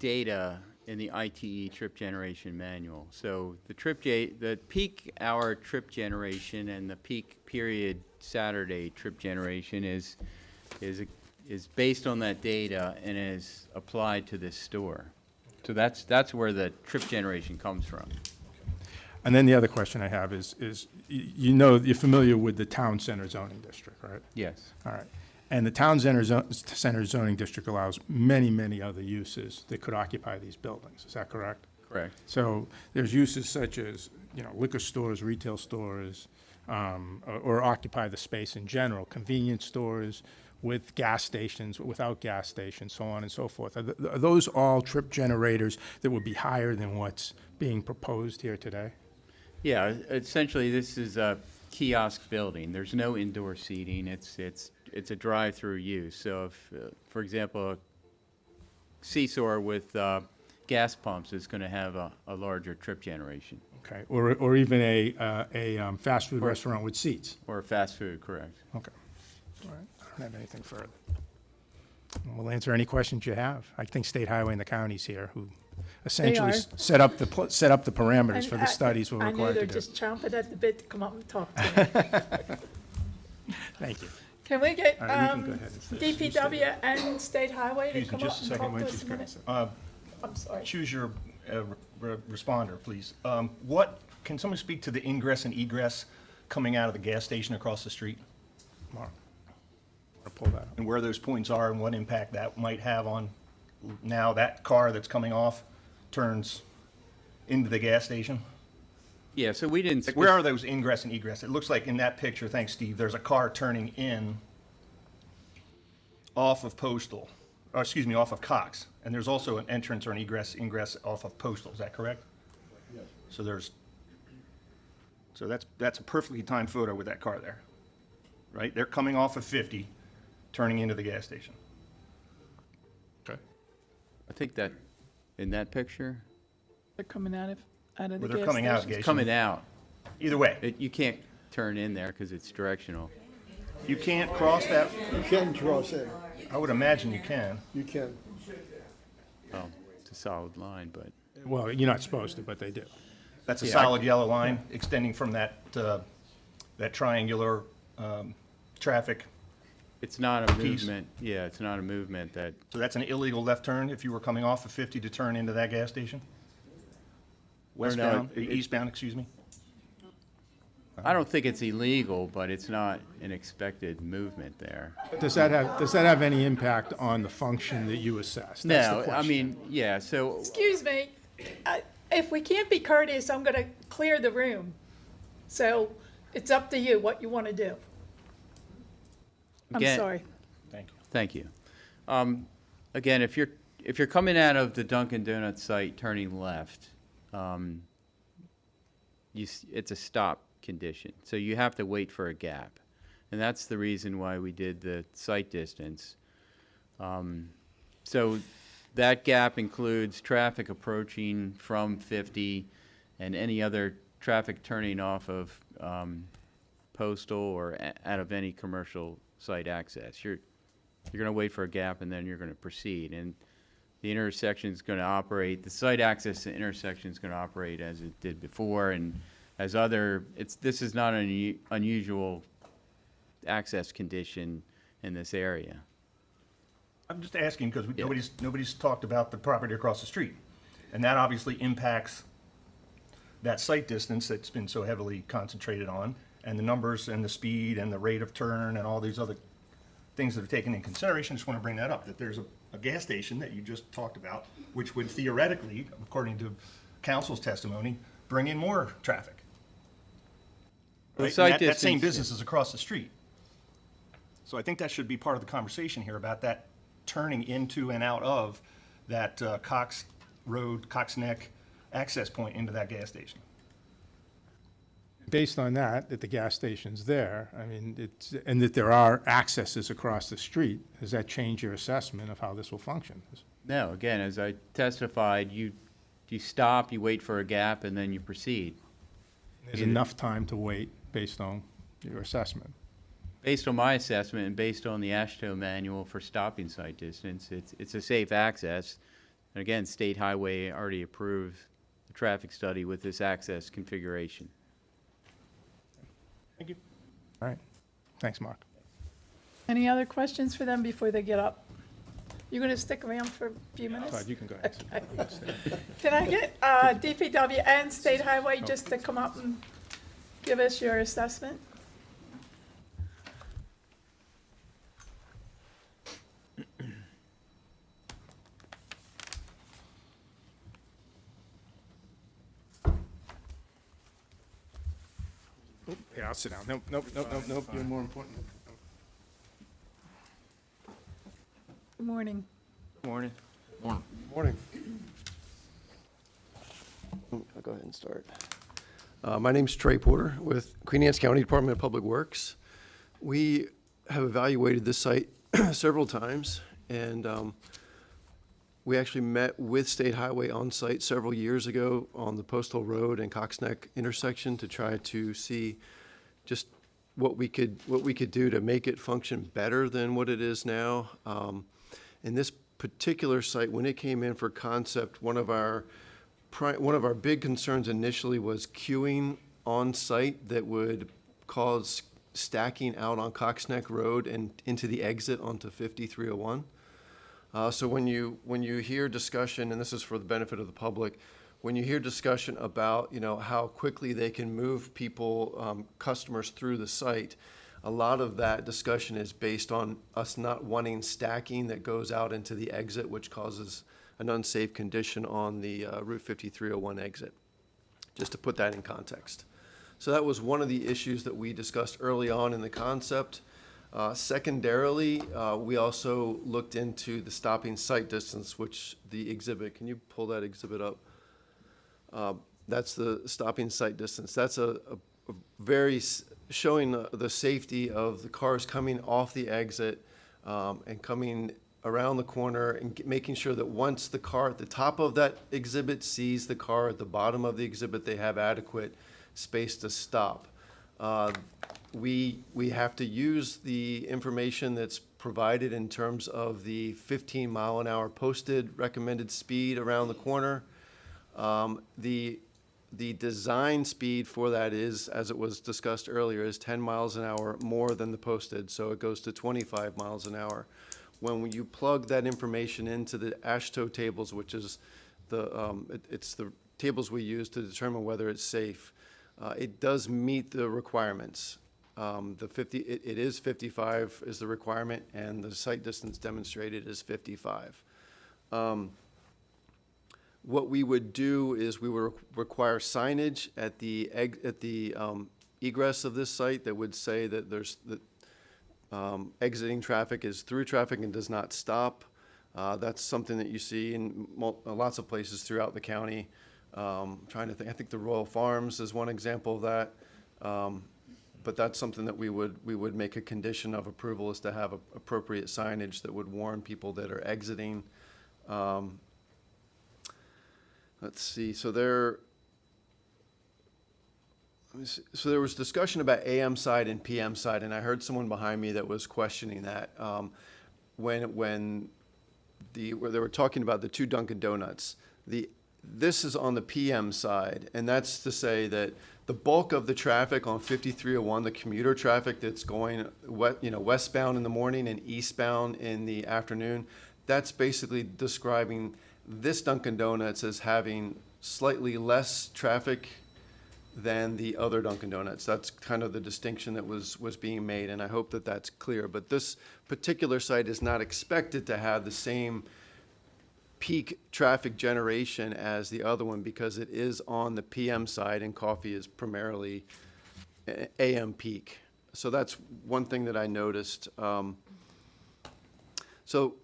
data in the ITE trip generation manual. So the peak hour trip generation and the peak period Saturday trip generation is based on that data and is applied to this store. So that's where the trip generation comes from. And then the other question I have is you know, you're familiar with the town center zoning district, right? Yes. All right. And the town center zoning district allows many, many other uses that could occupy these buildings. Is that correct? Correct. So there's uses such as, you know, liquor stores, retail stores, or occupy the space in general, convenience stores with gas stations, without gas stations, so on and so forth. Are those all trip generators that would be higher than what's being proposed here today? Yeah, essentially this is a kiosk building. There's no indoor seating. It's a drive-through use. So if, for example, a C-store with gas pumps is going to have a larger trip generation. Okay, or even a fast food restaurant with seats? Or fast food, correct. Okay, all right, I don't have anything further. We'll answer any questions you have. I think State Highway and the county's here, who essentially are. set up the parameters for the And studies we're I know required to they're do. just chomping at the bit to come up and talk to me. Thank you. Can we get All right, you can go ahead and stay. DPW and State Highway to Excuse me come up just a and second. talk Why to don't you us a go minute? ahead? I'm sorry. Choose your responder, please. Can someone speak to the ingress and egress coming out of the gas station across the street? Mark, I'll pull that up. And where those points are and what impact that might have on now that car that's coming off turns into the gas station? Yeah, so we didn't. Like, where are those ingress and egress? It looks like in that picture, thanks, Steve, there's a car turning in off of Postal, or excuse me, off of Cox. And there's also an entrance or an ingress off of Postal, is that correct? Yes. So that's a perfectly timed photo with that car there, right? They're coming off of 50, turning into the gas station. Okay. I think that, in that picture, They're coming out of the Where gas they're coming out of the station. it's coming out. Either way, You can't turn in there because it's directional. you can't cross that. You can cross in, I would imagine you can. you can. Well, it's a solid line, but. Well, you're not supposed to, but they do. That's a Yeah, solid yellow line extending from that triangular traffic. It's not a Piece. movement, yeah, it's not a movement that, So that's an illegal left turn if you were coming off of 50 to turn into that gas station? Westbound, eastbound, excuse me? I don't think it's illegal, but it's not an expected movement there. Does that have any impact on the function that you assess? That's the No, I question. mean, yeah, so, Excuse me, if we can't be courteous, I'm gonna clear the room. So it's up to you what you wanna do. I'm Again- sorry. Thank you. thank you. Again, if you're coming out of the Dunkin' Donuts site turning left, it's a stop condition, so you have to wait for a gap. And that's the reason why we did the site distance. So that gap includes traffic approaching from 50 and any other traffic turning off of Postal or out of any commercial site access. You're going to wait for a gap and then you're going to proceed. And the intersection is going to operate, the site access to intersection is going to operate as it did before, and as this is not an unusual access condition in this area. I'm just asking because nobody's talked about the property across the street. And that obviously impacts that site distance that's been so heavily concentrated on, and the numbers and the speed and the rate of turn and all these other things that are taken in consideration. Just want to bring that up, that there's a gas station that you just talked about, which would theoretically, according to council's testimony, bring in more traffic. The Right? site And that same distance- business is across the street. So I think that should be part of the conversation here about that turning into and out of that Cox Road, Cox Neck access point into that gas station. Based on that the gas station's there, I mean, and that there are accesses across the street, does that change your assessment of how this will function? No, again, as I testified, you stop, you wait for a gap, and then you proceed. There's enough time to wait based on your assessment. Based on my assessment and based on the AASHTO manual for stopping site distance, it's a safe access. And again, State Highway already approved the traffic study with this access configuration. Thank you. All right. Thanks, Mark. Any other questions for them before they get up? You gonna stick around for a few minutes? Todd, you can go ahead. Can I get DPW and State Highway just to come up and give us your assessment? Yeah, I'll sit down. Nope, you're more important. Good morning. Morning. Morning. I'll go ahead and start. My name's Trey Porter with Queen Anne's County Department of Public Works. We have evaluated this site several times, and we actually met with State Highway on site several years ago on the Postal Road and Cox Neck intersection to try to see just what we could do to make it function better than what it is now. In this particular site, when it came in for concept, one of our big concerns initially was queuing on site that would cause stacking out on Cox Neck Road and into the exit onto 5301. So when you hear discussion, and this is for the benefit of the public, when you hear discussion about how quickly they can move people, customers through the site, a lot of that discussion is based on us not wanting stacking that goes out into the exit, which causes an unsafe condition on the Route 5301 exit, just to put that in context. So that was one of the issues that we discussed early on in the concept. Secondarily, we also looked into the stopping site distance, which the exhibit, can you pull that exhibit up? That's the stopping site distance. That's a very showing the safety of the cars coming off the exit and coming around the corner and making sure that once the car at the top of that exhibit sees the car at the bottom of the exhibit, they have adequate space to stop. We have to use the information that's provided in terms of the 15-mile-an-hour posted recommended speed around the corner. The design speed for that is, as it was discussed earlier, is 10 miles an hour more than the posted, so it goes to 25 miles an hour. When you plug that information into the AASHTO tables, which is it's the tables we use to determine whether it's safe, it does meet the requirements. It is 55 is the requirement, and the site distance demonstrated is 55. What we would do is we would require signage at the egress of this site that would say that exiting traffic is through traffic and does not stop. That's something that you see in lots of places throughout the county. Trying to think, I think the Royal Farms is one example of that. But that's something that we would make a condition of approval, is to have appropriate signage that would warn people that are exiting. Let's see, so there was discussion about AM side and PM side, and I heard someone behind me that was questioning that. When they were talking about the two Dunkin' Donuts, this is on the PM side, and that's to say that the bulk of the traffic on 5301, the commuter traffic that's going westbound in the morning and eastbound in the afternoon, that's basically describing this Dunkin' Donuts as having slightly less traffic than the other Dunkin' Donuts. That's kind of the distinction that was being made, and I hope that that's clear. But this particular site is not expected to have the same peak traffic generation as the other one, because it is on the PM side and coffee is primarily AM peak. So that's one thing that I noticed. So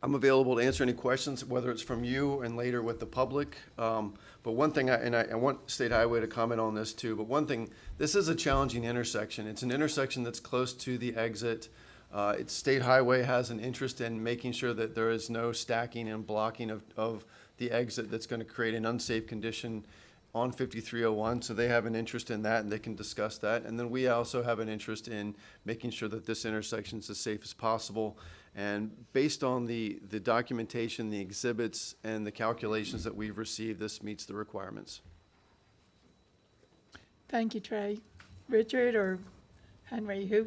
I'm available to answer any questions, whether it's from you and later with the public. But one thing, I want State Highway to comment on this too, but one thing, this is a challenging intersection. It's an intersection that's close to the exit. State Highway has an interest in making sure that there is no stacking and blocking of the exit that's going to create an unsafe condition on 5301, so they have an interest in that, and they can discuss that. And then we also have an interest in making sure that this intersection is as safe as possible. And based on the documentation, the exhibits, and the calculations that we've received, this meets the requirements. Thank you, Trey. Richard or Henry, who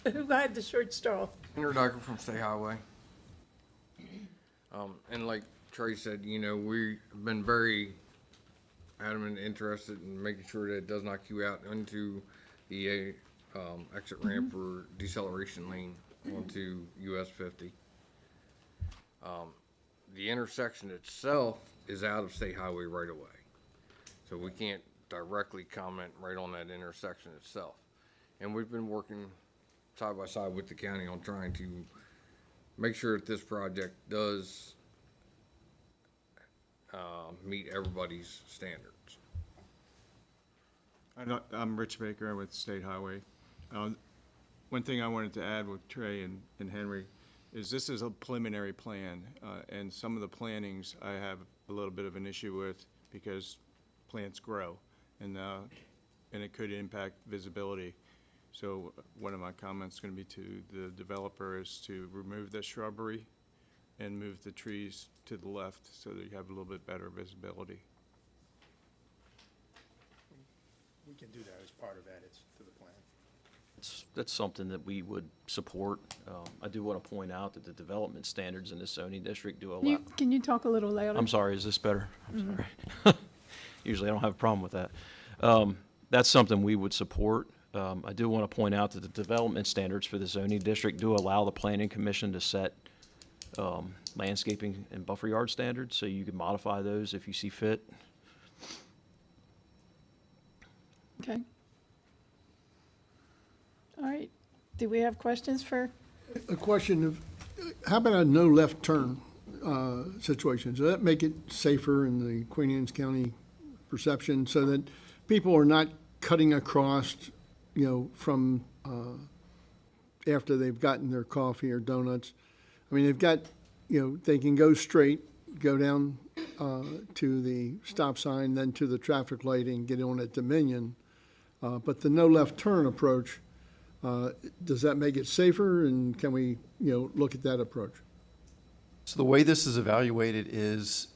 had the short straw? Henry Dyker from State Highway. And like Trey said, you know, we've been very adamant and interested in making sure that it does not queue out into the exit ramp or deceleration lane onto US 50. The intersection itself is out of State Highway right away, so we can't directly comment right on that intersection itself. And we've been working side by side with the county on trying to make sure that this project does meet everybody's standards. I'm Rich Baker with State Highway. One thing I wanted to add with Trey and Henry is this is a preliminary plan, and some of the plannings I have a little bit of an issue with because plants grow, and it could impact visibility. So one of my comments is going to be to the developer is to remove the shrubbery and move the trees to the left so that you have a little bit better visibility. We can do that as part of edits to the plan. That's something that we would support. I do want to point out that the development standards in the zoning district do allow. Can you talk a little louder? I'm sorry, is this better? I'm sorry. Usually I don't have a problem with that. That's something we would support. I do want to point out that the development standards for the zoning district do allow the planning commission to set landscaping and buffer yard standards, so you can modify those if you see fit. Okay. All right. Do we have questions for? A question of, how about a no left turn situation? Does that make it safer in the Queen Anne's County perception so that people are not cutting across, from after they've gotten their coffee or donuts? I mean, they've got, they can go straight, go down to the stop sign, then to the traffic light and get on at Dominion. But the no left turn approach, does that make it safer, and can we, look at that approach? So the way this is evaluated is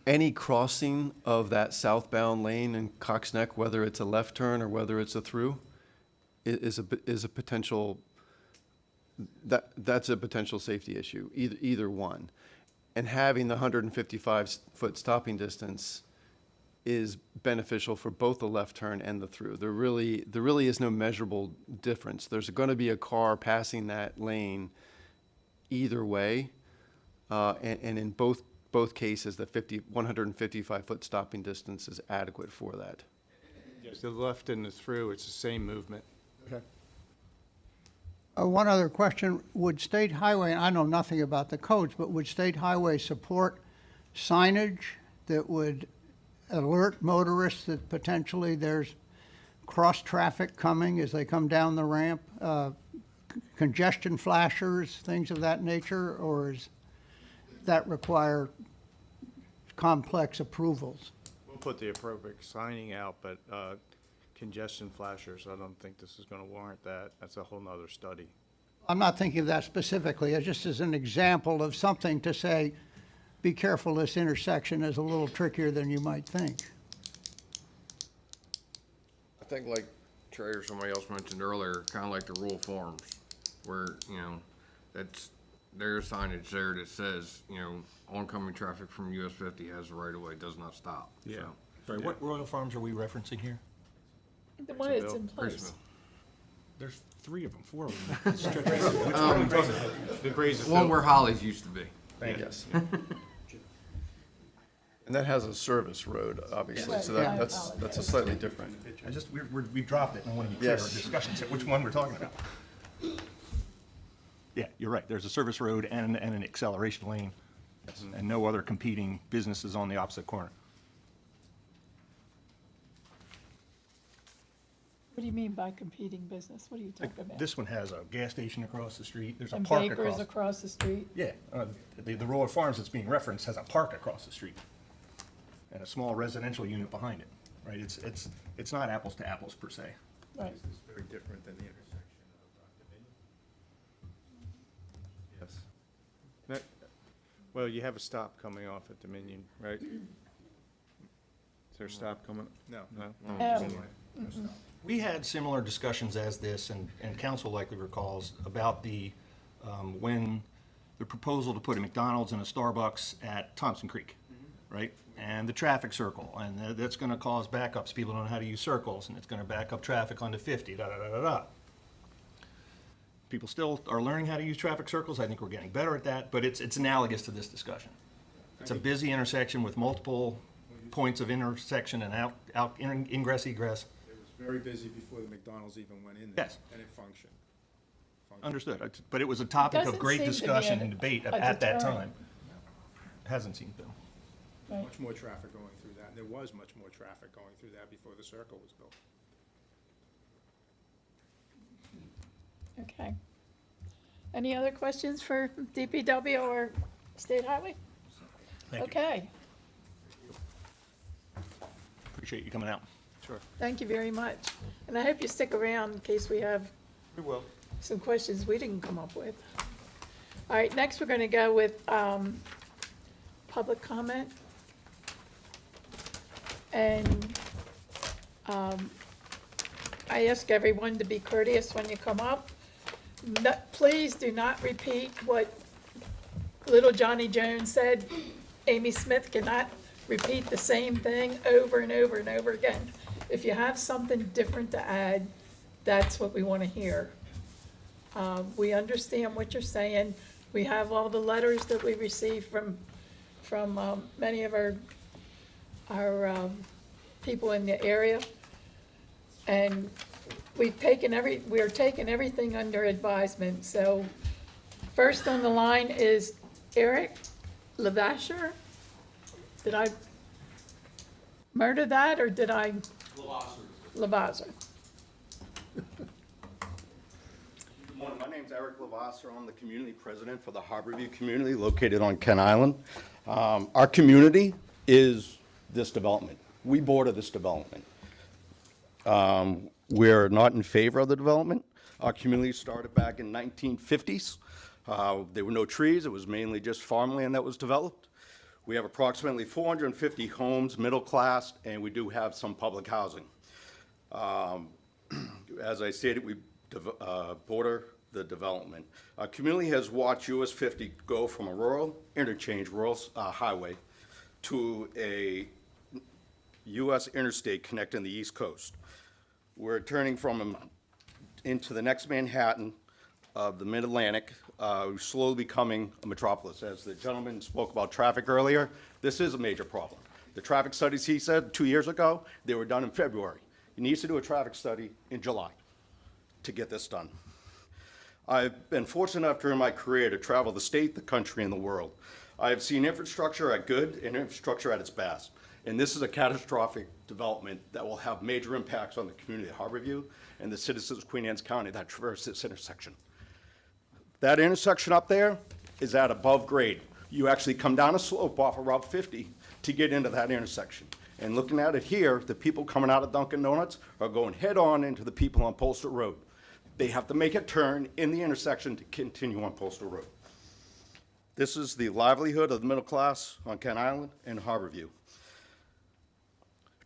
any crossing of that southbound lane in Cox Neck, whether it's a left turn or whether it's a through, is a potential, that's a potential safety issue, either one. And having the 155-foot stopping distance is beneficial for both the left turn and the through. There really is no measurable difference. There's going to be a car passing that lane either way, and in both cases, the 155-foot stopping distance is adequate for that. Yes, the left and the through, it's the same movement. Okay. One other question, would State Highway, and I know nothing about the codes, but would State Highway support signage that would alert motorists that potentially there's cross-traffic coming as they come down the ramp, congestion flashers, things of that nature, or does that require complex approvals? We'll put the appropriate signing out, but congestion flashers, I don't think this is going to warrant that. That's a whole nother study. I'm not thinking of that specifically, just as an example of something to say, be careful, this intersection is a little trickier than you might think. I think like Trey or somebody else mentioned earlier, kind of like the rural farms, where, there's signage there that says, oncoming traffic from US 50 has the right of way, does not stop. Yeah. So, Sorry, what Royal Farms are we referencing here? The one that's in place. There's 3 of them, 4 of them. Which one are we talking about? The Grays one where Holly's used to be. Yes. And that has a service road, obviously, so that's a slightly different. We dropped it, and I want to be clear, our Yes. discussion, which one we're talking about. Yeah, you're right. There's a service road and an acceleration lane, and no other competing businesses on the opposite corner. What do you mean by competing business? What are you talking about? This one has a gas station across the street. There's a And park Baker's across. across the street? Yeah, the Roller Farms that's being referenced has a park across the street and a small residential unit behind it, right? It's not apples to apples per se. Right. This is very different than the intersection of Dominion. Yes. Well, you have a stop coming off at Dominion, right? Is there a stop coming? No. No? We had similar discussions as this, and council likely recalls, about when the proposal to put a McDonald's and a Starbucks at Thompson Creek, right? And the traffic circle, and that's gonna cause backups. People don't know how to use circles, and it's gonna back up traffic onto 50, da-da-da-da-da. People still are learning how to use traffic circles. I think we're getting better at that, but it's analogous to this discussion. It's a busy intersection with multiple points of intersection and ingress, egress. It was very busy before the McDonald's even went in there. Yes. And it functioned. Understood, but it was a topic of Doesn't great seem to be discussion a- and debate a at that deterrent. time. Hasn't seemed to. Right. Much more traffic going through that, and there was much more traffic going through that before the circle was built. Okay. Any other questions for DPW or State Highway? Thank you. Okay, Appreciate you coming out. Sure. thank you very much. And I hope you stick around in case we have We will. some questions we didn't come up with. All right, next we're going to go with public comment. And I ask everyone to be courteous when you come up. Please do not repeat what little Johnny Jones said. Amy Smith cannot repeat the same thing over and over and over again. If you have something different to add, that's what we want to hear. We understand what you're saying. We have all the letters that we received from many of our people in the area. And we are taking everything under advisement. So first on the line is Eric Lavasher. Did I murder that, or did I? Lavasser. Good morning, my name's Eric Lavasser. I'm the community president for the Harborview community located on Kent Island. Our community is this development. We border this development. We're not in favor of the development. Our community started back in 1950s. There were no trees. It was mainly just farmland that was developed. We have approximately 450 homes, middle class, and we do have some public housing. As I stated, we border the development. Our community has watched US 50 go from a rural highway to a US interstate connecting the East Coast. We're turning from into the next Manhattan of the Mid-Atlantic, slowly becoming a metropolis. As the gentleman spoke about traffic earlier, this is a major problem. The traffic studies, he said 2 years ago, they were done in February. He needs to do a traffic study in July to get this done. I've been fortunate enough during my career to travel the state, the country, and the world. I have seen infrastructure at good and infrastructure at its best. And this is a catastrophic development that will have major impacts on the community of Harborview and the citizens of Queen Anne's County that traverse this intersection. That intersection up there is at above grade. You actually come down a slope off of Route 50 to get into that intersection. And looking at it here, the people coming out of Dunkin' Donuts are going head-on into the people on Postal Road. They have to make a turn in the intersection to continue on Postal Road. This is the livelihood of the middle class on Kent Island and Harborview.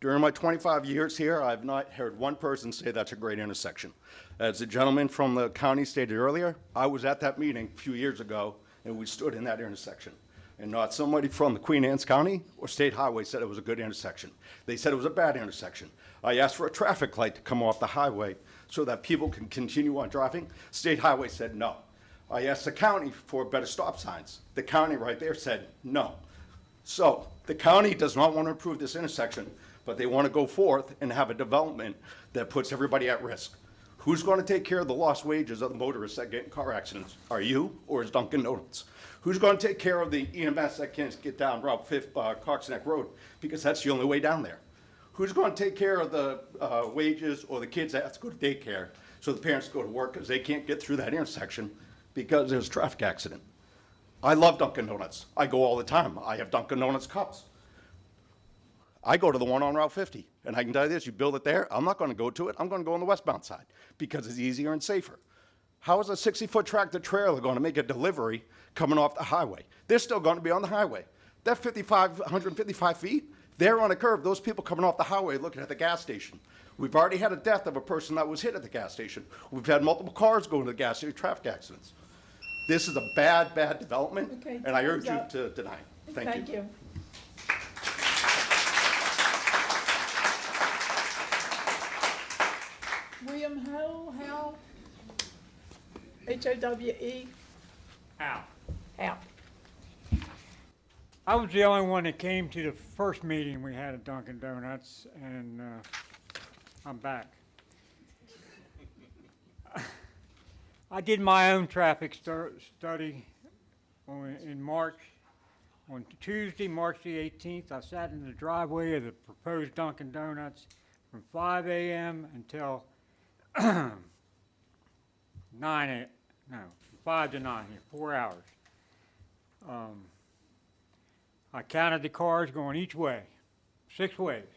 During my 25 years here, I've not heard one person say that's a great intersection. As the gentleman from the county stated earlier, I was at that meeting a few years ago, and we stood in that intersection. And not somebody from the Queen Anne's County or State Highway said it was a good intersection. They said it was a bad intersection. I asked for a traffic light to come off the highway so that people can continue on driving. State Highway said no. I asked the county for better stop signs. The county right there said no. So the county does not want to improve this intersection, but they want to go forth and have a development that puts everybody at risk. Who's going to take care of the lost wages of the motorists that get in car accidents? Are you or is Dunkin' Donuts? Who's going to take care of the EMS that can't get down Route 5, Cox Neck Road? Because that's the only way down there. Who's going to take care of the wages or the kids that have to go to daycare so the parents go to work because they can't get through that intersection because there's a traffic accident? I love Dunkin' Donuts. I go all the time. I have Dunkin' Donuts cups. I go to the one on Route 50, and I can tell you this, you build it there, I'm not gonna go to it, I'm gonna go on the westbound side, because it's easier and safer. How is a 60-foot tractor trailer gonna make a delivery coming off the highway? They're still gonna be on the highway. That 155 feet, they're on a curve, those people coming off the highway looking at the gas station. We've already had a death of a person that was hit at the gas station. We've had multiple cars go into the gas station, traffic accidents. This is a bad, bad development, Okay, and I urge you time's to deny it. Thank you. William Howe, H-O-W-E, Out. out. I was the only one that came to the first meeting we had at Dunkin' Donuts, and I'm back. I did my own traffic study in March. On Tuesday, March the 18th, I sat in the driveway of the proposed Dunkin' Donuts from 5 a.m. until 5 to 9, 4 hours. I counted the cars going each way, 6 ways.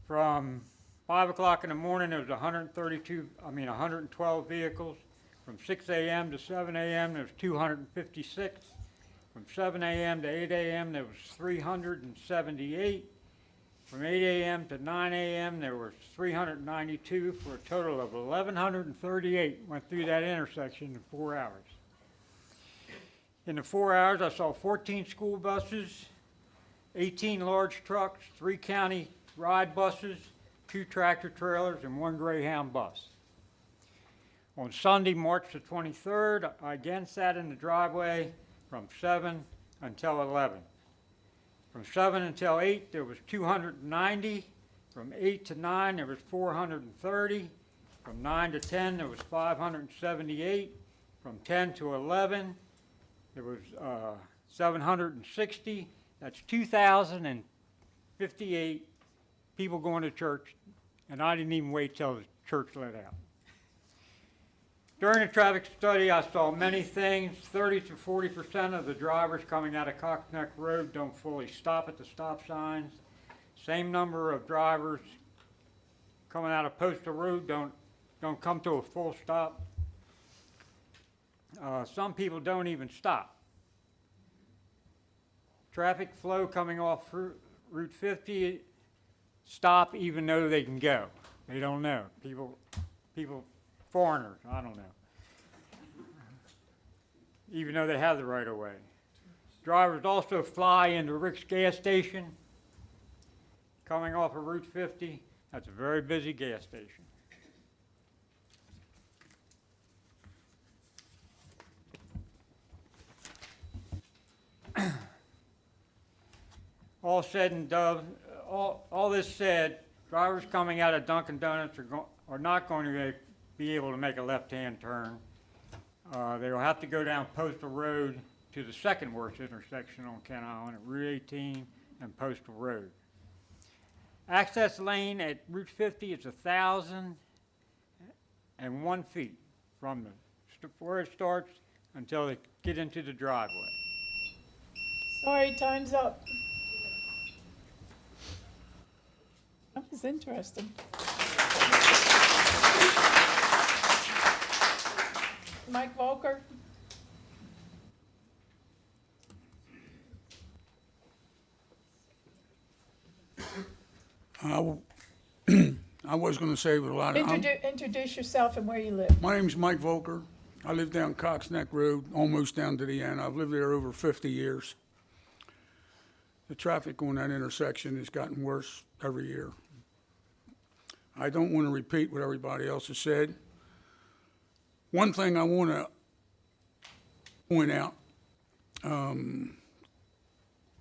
From 5 o'clock in the morning, there was 112 vehicles. From 6 a.m. to 7 a.m., there was 256. From 7 a.m. to 8 a.m., there was 378. From 8 a.m. to 9 a.m., there were 392, for a total of 1,138 went through that intersection in 4 hours. In the 4 hours, I saw 14 school buses, 18 large trucks, 3 county ride buses, 2 tractor trailers, and 1 Greyhound bus. On Sunday, March the 23rd, I again sat in the driveway from 7 until 11. From 7 until 8, there was 290. From 8 to 9, there was 430. From 9 to 10, there was 578. From 10 to 11, there was 760. That's 2,058 people going to church, and I didn't even wait till the church let out. During the traffic study, I saw many things. 30 to 40% of the drivers coming out of Cox Neck Road don't fully stop at the stop signs. Same number of drivers coming out of Postal Road don't come to a full stop. Some people don't even stop. Traffic flow coming off Route 50 stop even though they can go. They don't know. People, foreigners, I don't know. Even though they have the right of way. Drivers also fly into Rick's gas station coming off of Route 50. That's a very busy gas station. All said and done, all this said, drivers coming out of Dunkin' Donuts are not going to be able to make a left-hand turn. They'll have to go down Postal Road to the second worst intersection on Kent Island at Route 18 and Postal Road. Access lane at Route 50 is 1,001 feet from where it starts until they get into the driveway. Sorry, time's up. That was interesting. Mike Volker? I was going to say with a lot of... Introduce yourself and where you live. My name's Mike Volker. I live down Cox Neck Road, almost down to the end. I've lived there over 50 years. The traffic on that intersection has gotten worse every year. I don't want to repeat what everybody else has said. One thing I want to point out,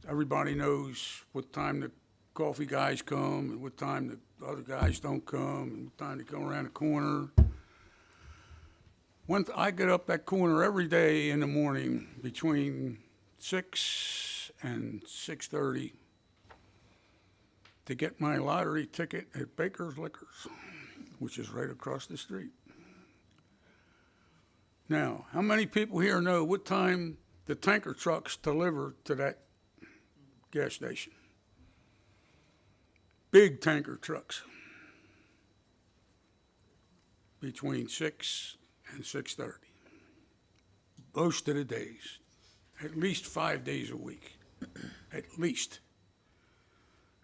everybody knows what time the coffee guys come and what time the other guys don't come and what time they come around the corner. I get up that corner every day in the morning between 6 and 6:30 to get my lottery ticket at Baker's Liquors, which is right across the street. Now, how many people here know what time the tanker trucks deliver to that gas station? Big tanker trucks. Between 6 and 6:30. Most of the days. At least 5 days a week. At least.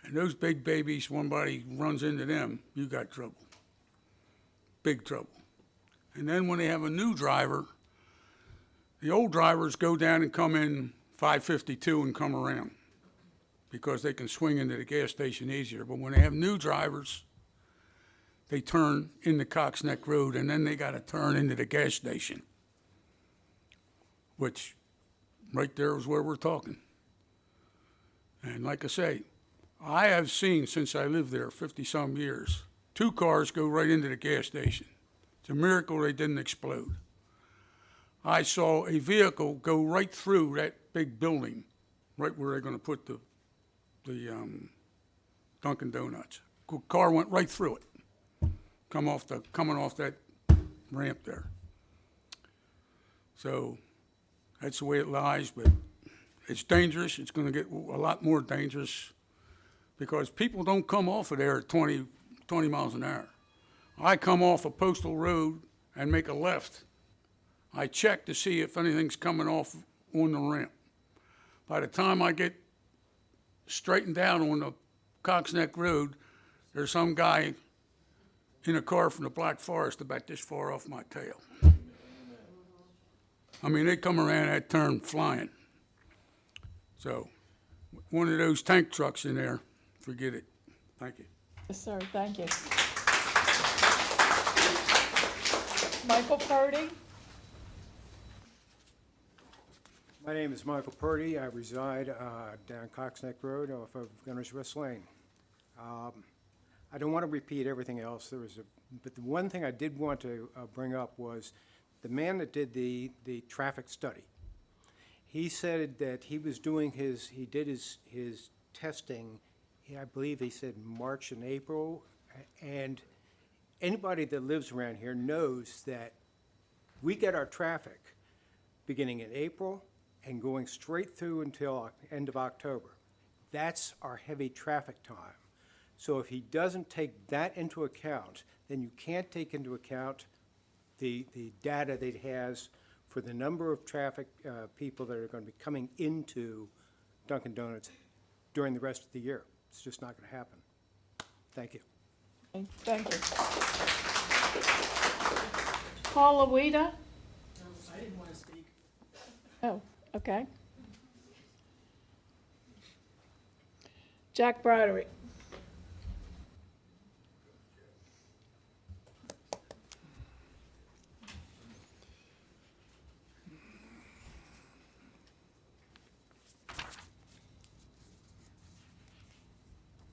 And those big babies, one body runs into them, you got trouble. Big trouble. And then when they have a new driver, the old drivers go down and come in 552 and come around because they can swing into the gas station easier. But when they have new drivers, they turn into Cox Neck Road, and then they got to turn into the gas station, which right there is where we're talking. And like I say, I have seen, since I lived there 50-some years, 2 cars go right into the gas station. It's a miracle they didn't explode. I saw a vehicle go right through that big building, right where they're going to put the Dunkin' Donuts. Car went right through it, coming off that ramp there. So that's the way it lies, but it's dangerous. It's going to get a lot more dangerous because people don't come off of there at 20 miles an hour. I come off a Postal Road and make a left. I check to see if anything's coming off on the ramp. By the time I get straightened out on the Cox Neck Road, there's some guy in a car from the Black Forest about this far off my tail. I mean, they come around that turn flying. So, one of those tank trucks in there, forget it. Thank you. Yes, sir, thank you. Michael Purdy? My name is Michael Purdy. I reside down Cox Neck Road off of Gunner's Rest Lane. I don't want to repeat everything else. But the one thing I did want to bring up was the man that did the traffic study. He said that he was doing his testing, I believe he said March and April, and anybody that lives around here knows that we get our traffic beginning in April and going straight through until end of October. That's our heavy traffic time. So if he doesn't take that into account, then you can't take into account the data that he has for the number of traffic people that are going to be coming into Dunkin' Donuts during the rest of the year. It's just not going to happen. Thank you. Thank you. Paula Wida? I didn't want to speak. Oh, okay. Jack Broderick?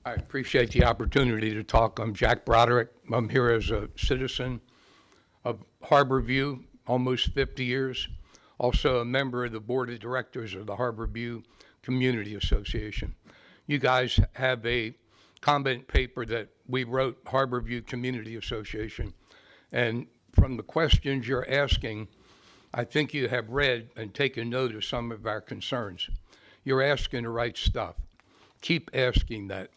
I appreciate the opportunity to talk. I'm Jack Broderick. I'm here as a citizen of Harborview, almost 50 years. Also a member of the board of directors of the Harborview Community Association. You guys have a comment paper that we wrote, Harborview Community Association. And from the questions you're asking, I think you have read and taken note of some of our concerns. You're asking the right stuff. Keep asking that.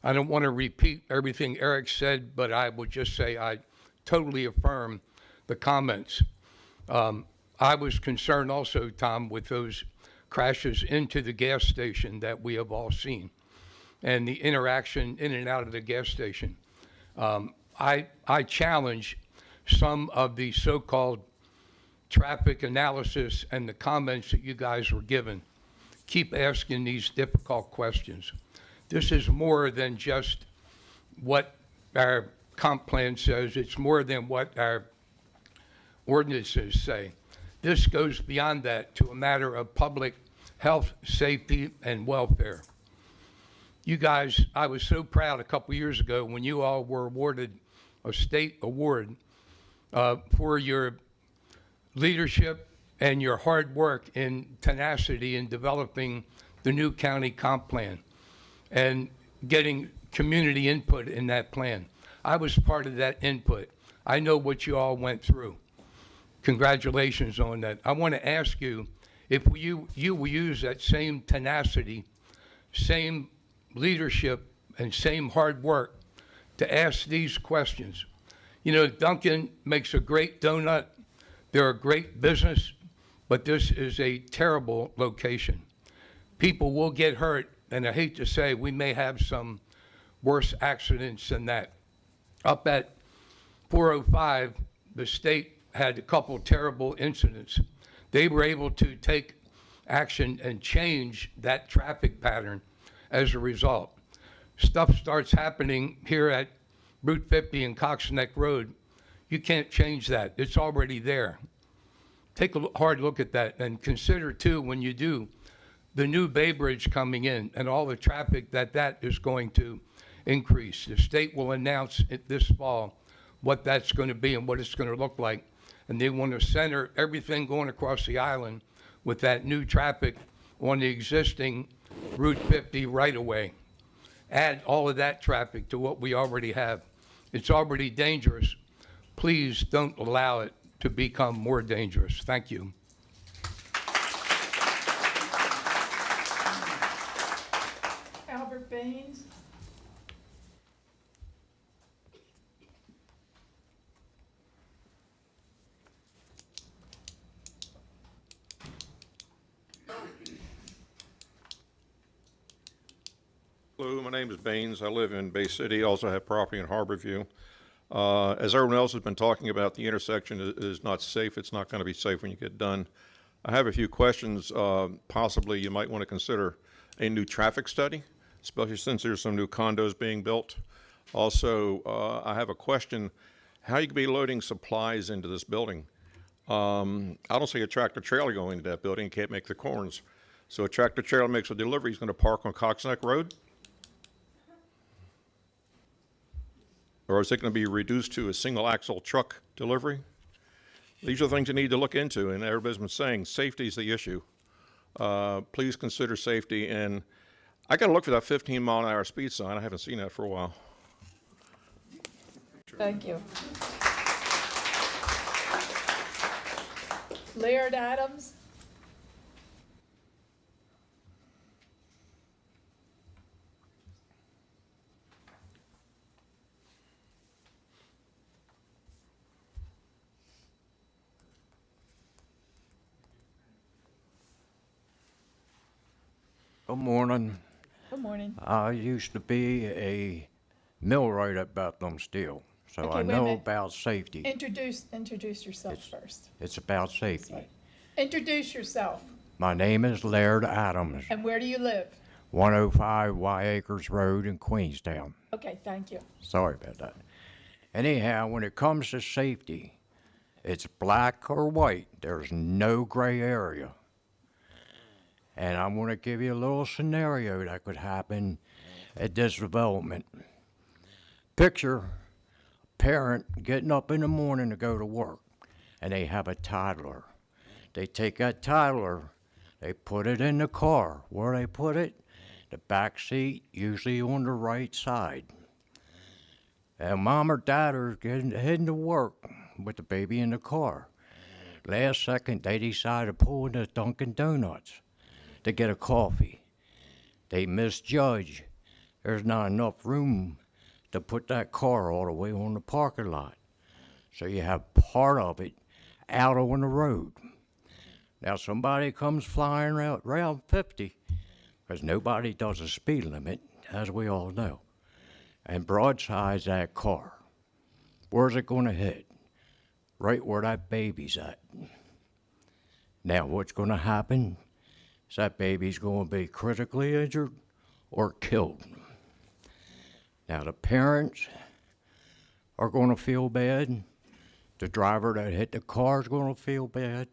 I don't want to repeat everything Eric said, but I will just say I totally affirm the comments. I was concerned also, Tom, with those crashes into the gas station that we have all seen and the interaction in and out of the gas station. I challenge some of the so-called traffic analysis and the comments that you guys were given. Keep asking these difficult questions. This is more than just what our comp plan says. It's more than what our ordinances say. This goes beyond that to a matter of public health, safety, and welfare. you guys, I was so proud a couple years ago when you all were awarded a state award for your leadership and your hard work and tenacity in developing the new county comp plan and getting community input in that plan. I was part of that input. I know what you all went through. Congratulations on that. I want to ask you if you will use that same tenacity, same leadership, and same hard work to ask these questions. You know, Dunkin' makes a great donut. They're a great business, but this is a terrible location. People will get hurt, and I hate to say we may have some worse accidents than that. Up at 405, the state had a couple terrible incidents. They were able to take action and change that traffic pattern as a result. Stuff starts happening here at Route 50 and Cox Neck Road. You can't change that. It's already there. Take a hard look at that and consider too, when you do, the new Bay Bridge coming in and all the traffic that is going to increase. The state will announce it this fall what that's going to be and what it's going to look like. And they want to center everything going across the island with that new traffic on the existing Route 50 right-of-way. Add all of that traffic to what we already have. It's already dangerous. Please don't allow it to become more dangerous. Thank you. Albert Baines. Hello, my name is Baines. I live in Bay City, also have property in Harborview. As everyone else has been talking about, the intersection is not safe. It's not going to be safe when you get done. I have a few questions. Possibly you might want to consider a new traffic study, especially since there's some new condos being built. Also, I have a question, how you can be loading supplies into this building. I don't see a tractor trailer going into that building. You can't make the corners. So a tractor trailer makes a delivery. He's going to park on Cox Neck Road? Or is it going to be reduced to a single axle truck delivery? These are things you need to look into, and everybody's been saying safety is the issue. Please consider safety, and I got to look for that 15-mile-an-hour speed sign. I haven't seen that for a while. Thank you. Laird Adams. Good morning. Good morning. I used to be a millwright at Bethlehem Steel, so Okay, I wait a know minute. about safety. Introduce yourself first. It's about safety. Introduce yourself. My name is Laird Adams, And where do you live? 105 Y Acres Road in Queenstown. Okay, thank you. Sorry about that. Anyhow, when it comes to safety, it's black or white. There's no gray area. And I'm going to give you a little scenario that could happen at this development. Picture a parent getting up in the morning to go to work, and they have a toddler. They take that toddler, they put it in the car. Where they put it? The back seat, usually on the right side. And mom or dad are heading to work with the baby in the car. Last second, they decide to pull into Dunkin' Donuts to get a coffee. They misjudge. There's not enough room to put that car all the way on the parking lot. So you have part of it out on the road. Now somebody comes flying around 50, because nobody does a speed limit, as we all know, and broadsides that car. Where's it gonna hit? Right where that baby's at. Now what's gonna happen? Is that baby's going to be critically injured or killed. Now the parents are going to feel bad. The driver that hit the car is going to feel bad.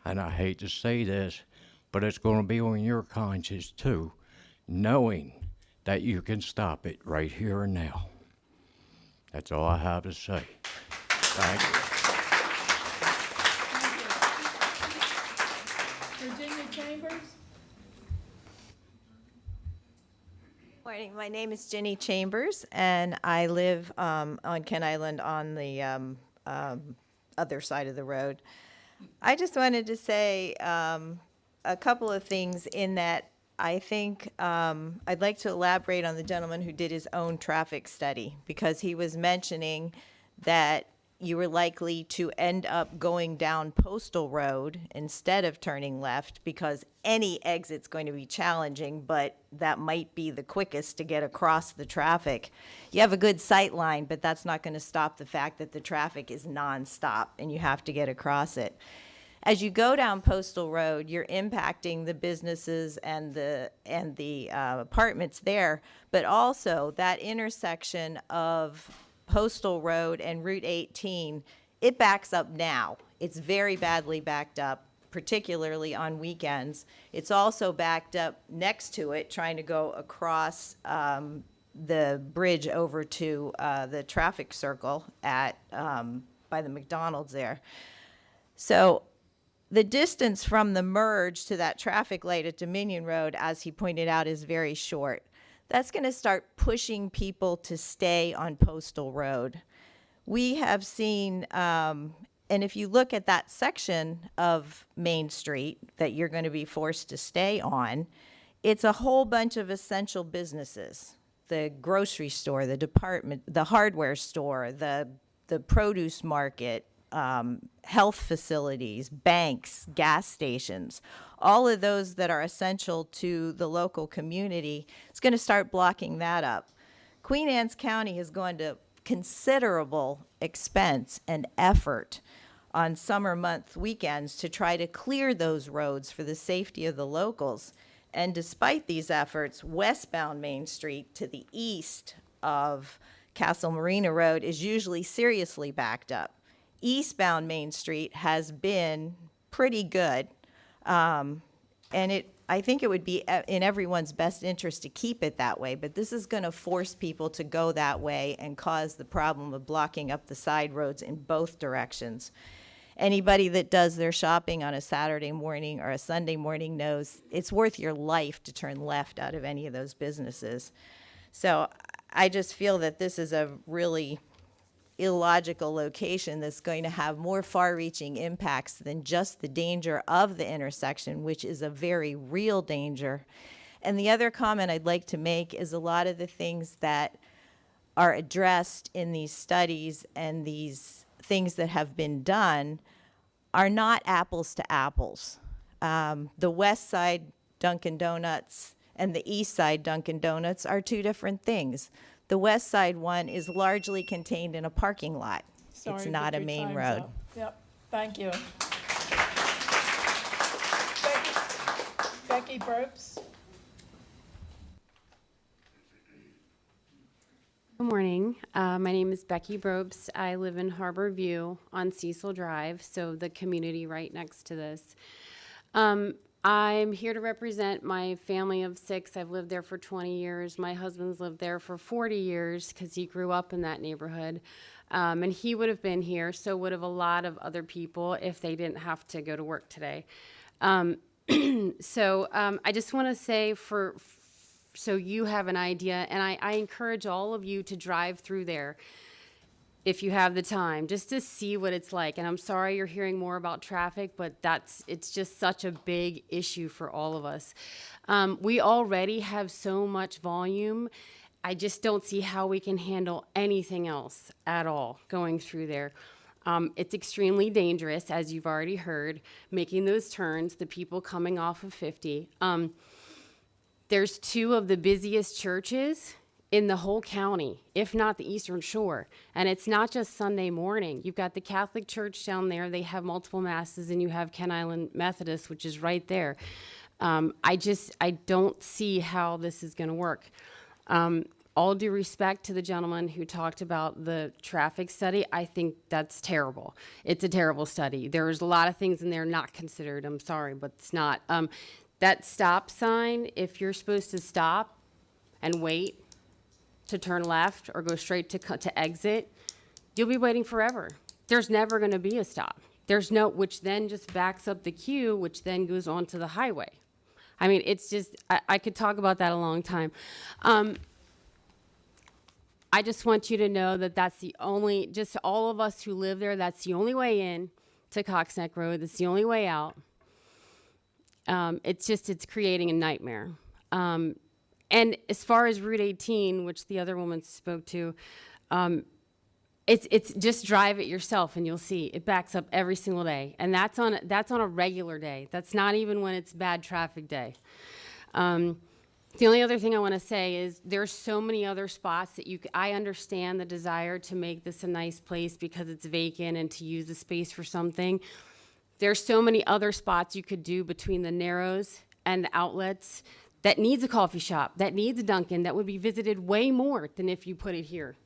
And I hate to say this, but it's going to be on your conscience too, knowing that you can stop it right here and now. That's all I have to say. Thank you. Virginia Chambers? Morning, my name is Jenny Chambers, and I live on Kent Island on the other side of the road. I just wanted to say a couple of things in that I think I'd like to elaborate on the gentleman who did his own traffic study, because he was mentioning that you were likely to end up going down Postal Road instead of turning left because any exit's going to be challenging, but that might be the quickest to get across the traffic. You have a good sight line, but that's not going to stop the fact that the traffic is nonstop and you have to get across it. As you go down Postal Road, you're impacting the businesses and the apartments there, but also that intersection of Postal Road and Route 18, it backs up now. It's very badly backed up, particularly on weekends. It's also backed up next to it, trying to go across the bridge over to the traffic circle at by the McDonald's there. So the distance from the merge to that traffic light at Dominion Road, as he pointed out, is very short. That's going to start pushing people to stay on Postal Road. We have seen, and if you look at that section of Main Street that you're going to be forced to stay on, it's a whole bunch of essential businesses. The grocery store, the department, the hardware store, the produce market, health facilities, banks, gas stations, all of those that are essential to the local community. It's going to start blocking that up. Queen Anne's County has gone to considerable expense and effort on summer month weekends to try to clear those roads for the safety of the locals. And despite these efforts, westbound Main Street to the east of Castle Marina Road is usually seriously backed up. Eastbound Main Street has been pretty good. And I think it would be in everyone's best interest to keep it that way, but this is going to force people to go that way and cause the problem of blocking up the side roads in both directions. Anybody that does their shopping on a Saturday morning or a Sunday morning knows it's worth your life to turn left out of any of those businesses. So I just feel that this is a really illogical location that's going to have more far-reaching impacts than just the danger of the intersection, which is a very real danger. And the other comment I'd like to make is a lot of the things that are addressed in these studies and these things that have been done are not apples to apples. The West Side Dunkin' Donuts and the East Side Dunkin' Donuts are two different things. The West Side one is largely contained in a parking lot. Sorry, It's not but a your main time's road. up. Yep, thank you. Becky Brooks? Good morning. My name is Becky Brobes. I live in Harbor View on Cecil Drive, so the community right next to this. I'm here to represent my family of 6. I've lived there for 20 years. My husband's lived there for 40 years because he grew up in that neighborhood. And he would have been here, so would have a lot of other people if they didn't have to go to work today. I just want to say so you have an idea, and I encourage all of you to drive through there if you have the time, just to see what it's like. And I'm sorry you're hearing more about traffic, but it's just such a big issue for all of us. We already have so much volume. I just don't see how we can handle anything else at all going through there. It's extremely dangerous, as you've already heard, making those turns, the people coming off of 50. There's 2 of the busiest churches in the whole county, if not the Eastern Shore. And it's not just Sunday morning. You've got the Catholic Church down there. They have multiple masses, and you have Kent Island Methodist, which is right there. I don't see how this is going to work. All due respect to the gentleman who talked about the traffic study, I think that's terrible. It's a terrible study. There's a lot of things in there not considered. I'm sorry, but it's not. That stop sign, if you're supposed to stop and wait to turn left or go straight to exit, you'll be waiting forever. There's never going to be a stop. There's no, which then just backs up the queue, which then goes onto the highway. I mean, it's just, I could talk about that a long time. I just want you to know that that's the only, just all of us who live there, that's the only way in to Cox Neck Road. That's the only way out. It's creating a nightmare. And as far as Route 18, which the other woman spoke to, it's just drive it yourself and you'll see it backs up every single day. And that's on a regular day. That's not even when it's bad traffic day. The only other thing I want to say is there's so many other spots that I understand the desire to make this a nice place because it's vacant and to use the space for something. There's so many other spots you could do between the Narrows and the outlets that needs a coffee shop, that needs a Dunkin', that would be visited way more than if you put it here.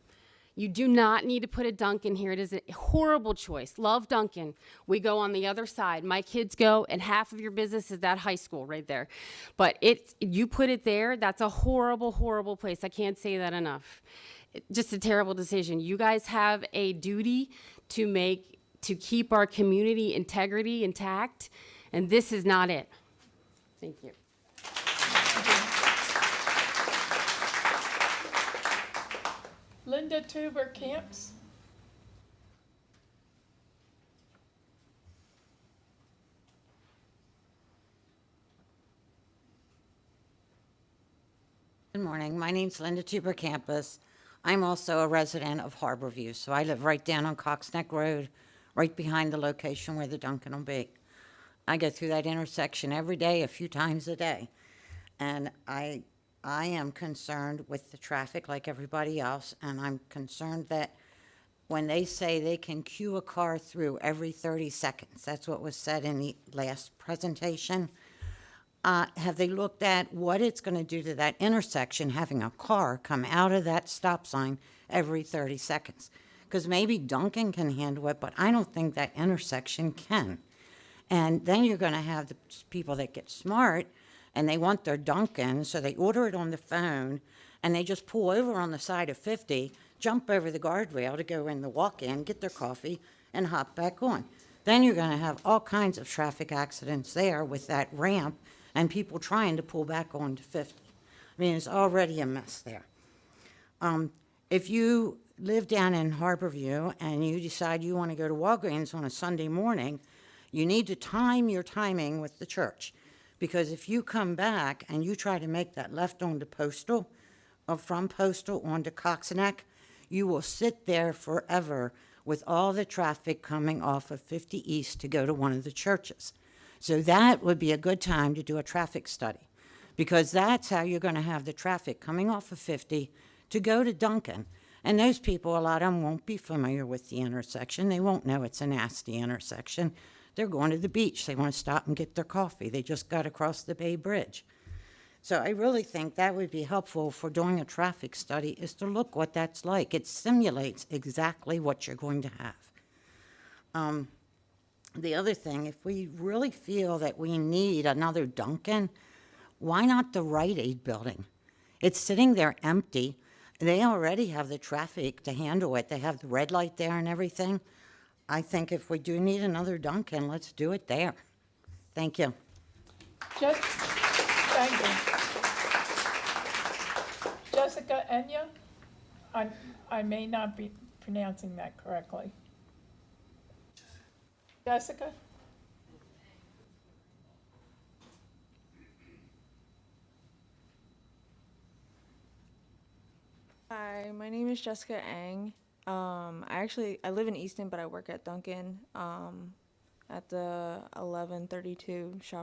You do not need to put a Dunkin' here. It is a horrible choice. Love Dunkin'. We go on the other side. My kids go, and half of your business is that high school right there. But you put it there, that's a horrible, horrible place. I can't say that enough. Just a terrible decision. You guys have a duty to keep our community integrity intact, and this is not it. Thank you. Linda Tuber Camps. Good morning. My name's Linda Tuber Campus. I'm also a resident of Harborview, so I live right down on Cox Neck Road, right behind the location where the Dunkin' will be. I go through that intersection every day, a few times a day, and I am concerned with the traffic like everybody else, and I'm concerned that when they say they can queue a car through every 30 seconds, that's what was said in the last presentation. Have they looked at what it's going to do to that intersection, having a car come out of that stop sign every 30 seconds? Because maybe Dunkin' can handle it, but I don't think that intersection can. And then you're going to have the people that get smart, and they want their Dunkin', so they order it on the phone, and they just pull over on the side of 50, jump over the guardrail to go in the walk-in, get their coffee, and hop back on. Then you're going to have all kinds of traffic accidents there with that ramp and people trying to pull back onto 50. I mean, it's already a mess there. If you live down in Harborview and you decide you want to go to Walgreens on a Sunday morning, you need to time your timing with the church. Because if you come back and you try to make that left onto Postal, or from Postal onto Cox Neck, you will sit there forever with all the traffic coming off of 50 East to go to one of the churches. So that would be a good time to do a traffic study, because that's how you're going to have the traffic coming off of 50 to go to Dunkin'. And those people, a lot of them won't be familiar with the intersection. They won't know it's a nasty intersection. They're going to the beach. They want to stop and get their coffee. They just got across the Bay Bridge. So I really think that would be helpful for doing a traffic study, is to look what that's like. It simulates exactly what you're going to have. The other thing, if we really feel that we need another Dunkin', why not the Rite Aid building? It's sitting there empty. They already have the traffic to handle it. They have the red light there and everything. I think if we do need another Dunkin', let's do it there. Thank you. Thank you. Jessica Enya? I may not be pronouncing that correctly. Jessica? Hi, my name is Jessica Ang. I live in Easton, but I work at Dunkin' at the 1132 shop.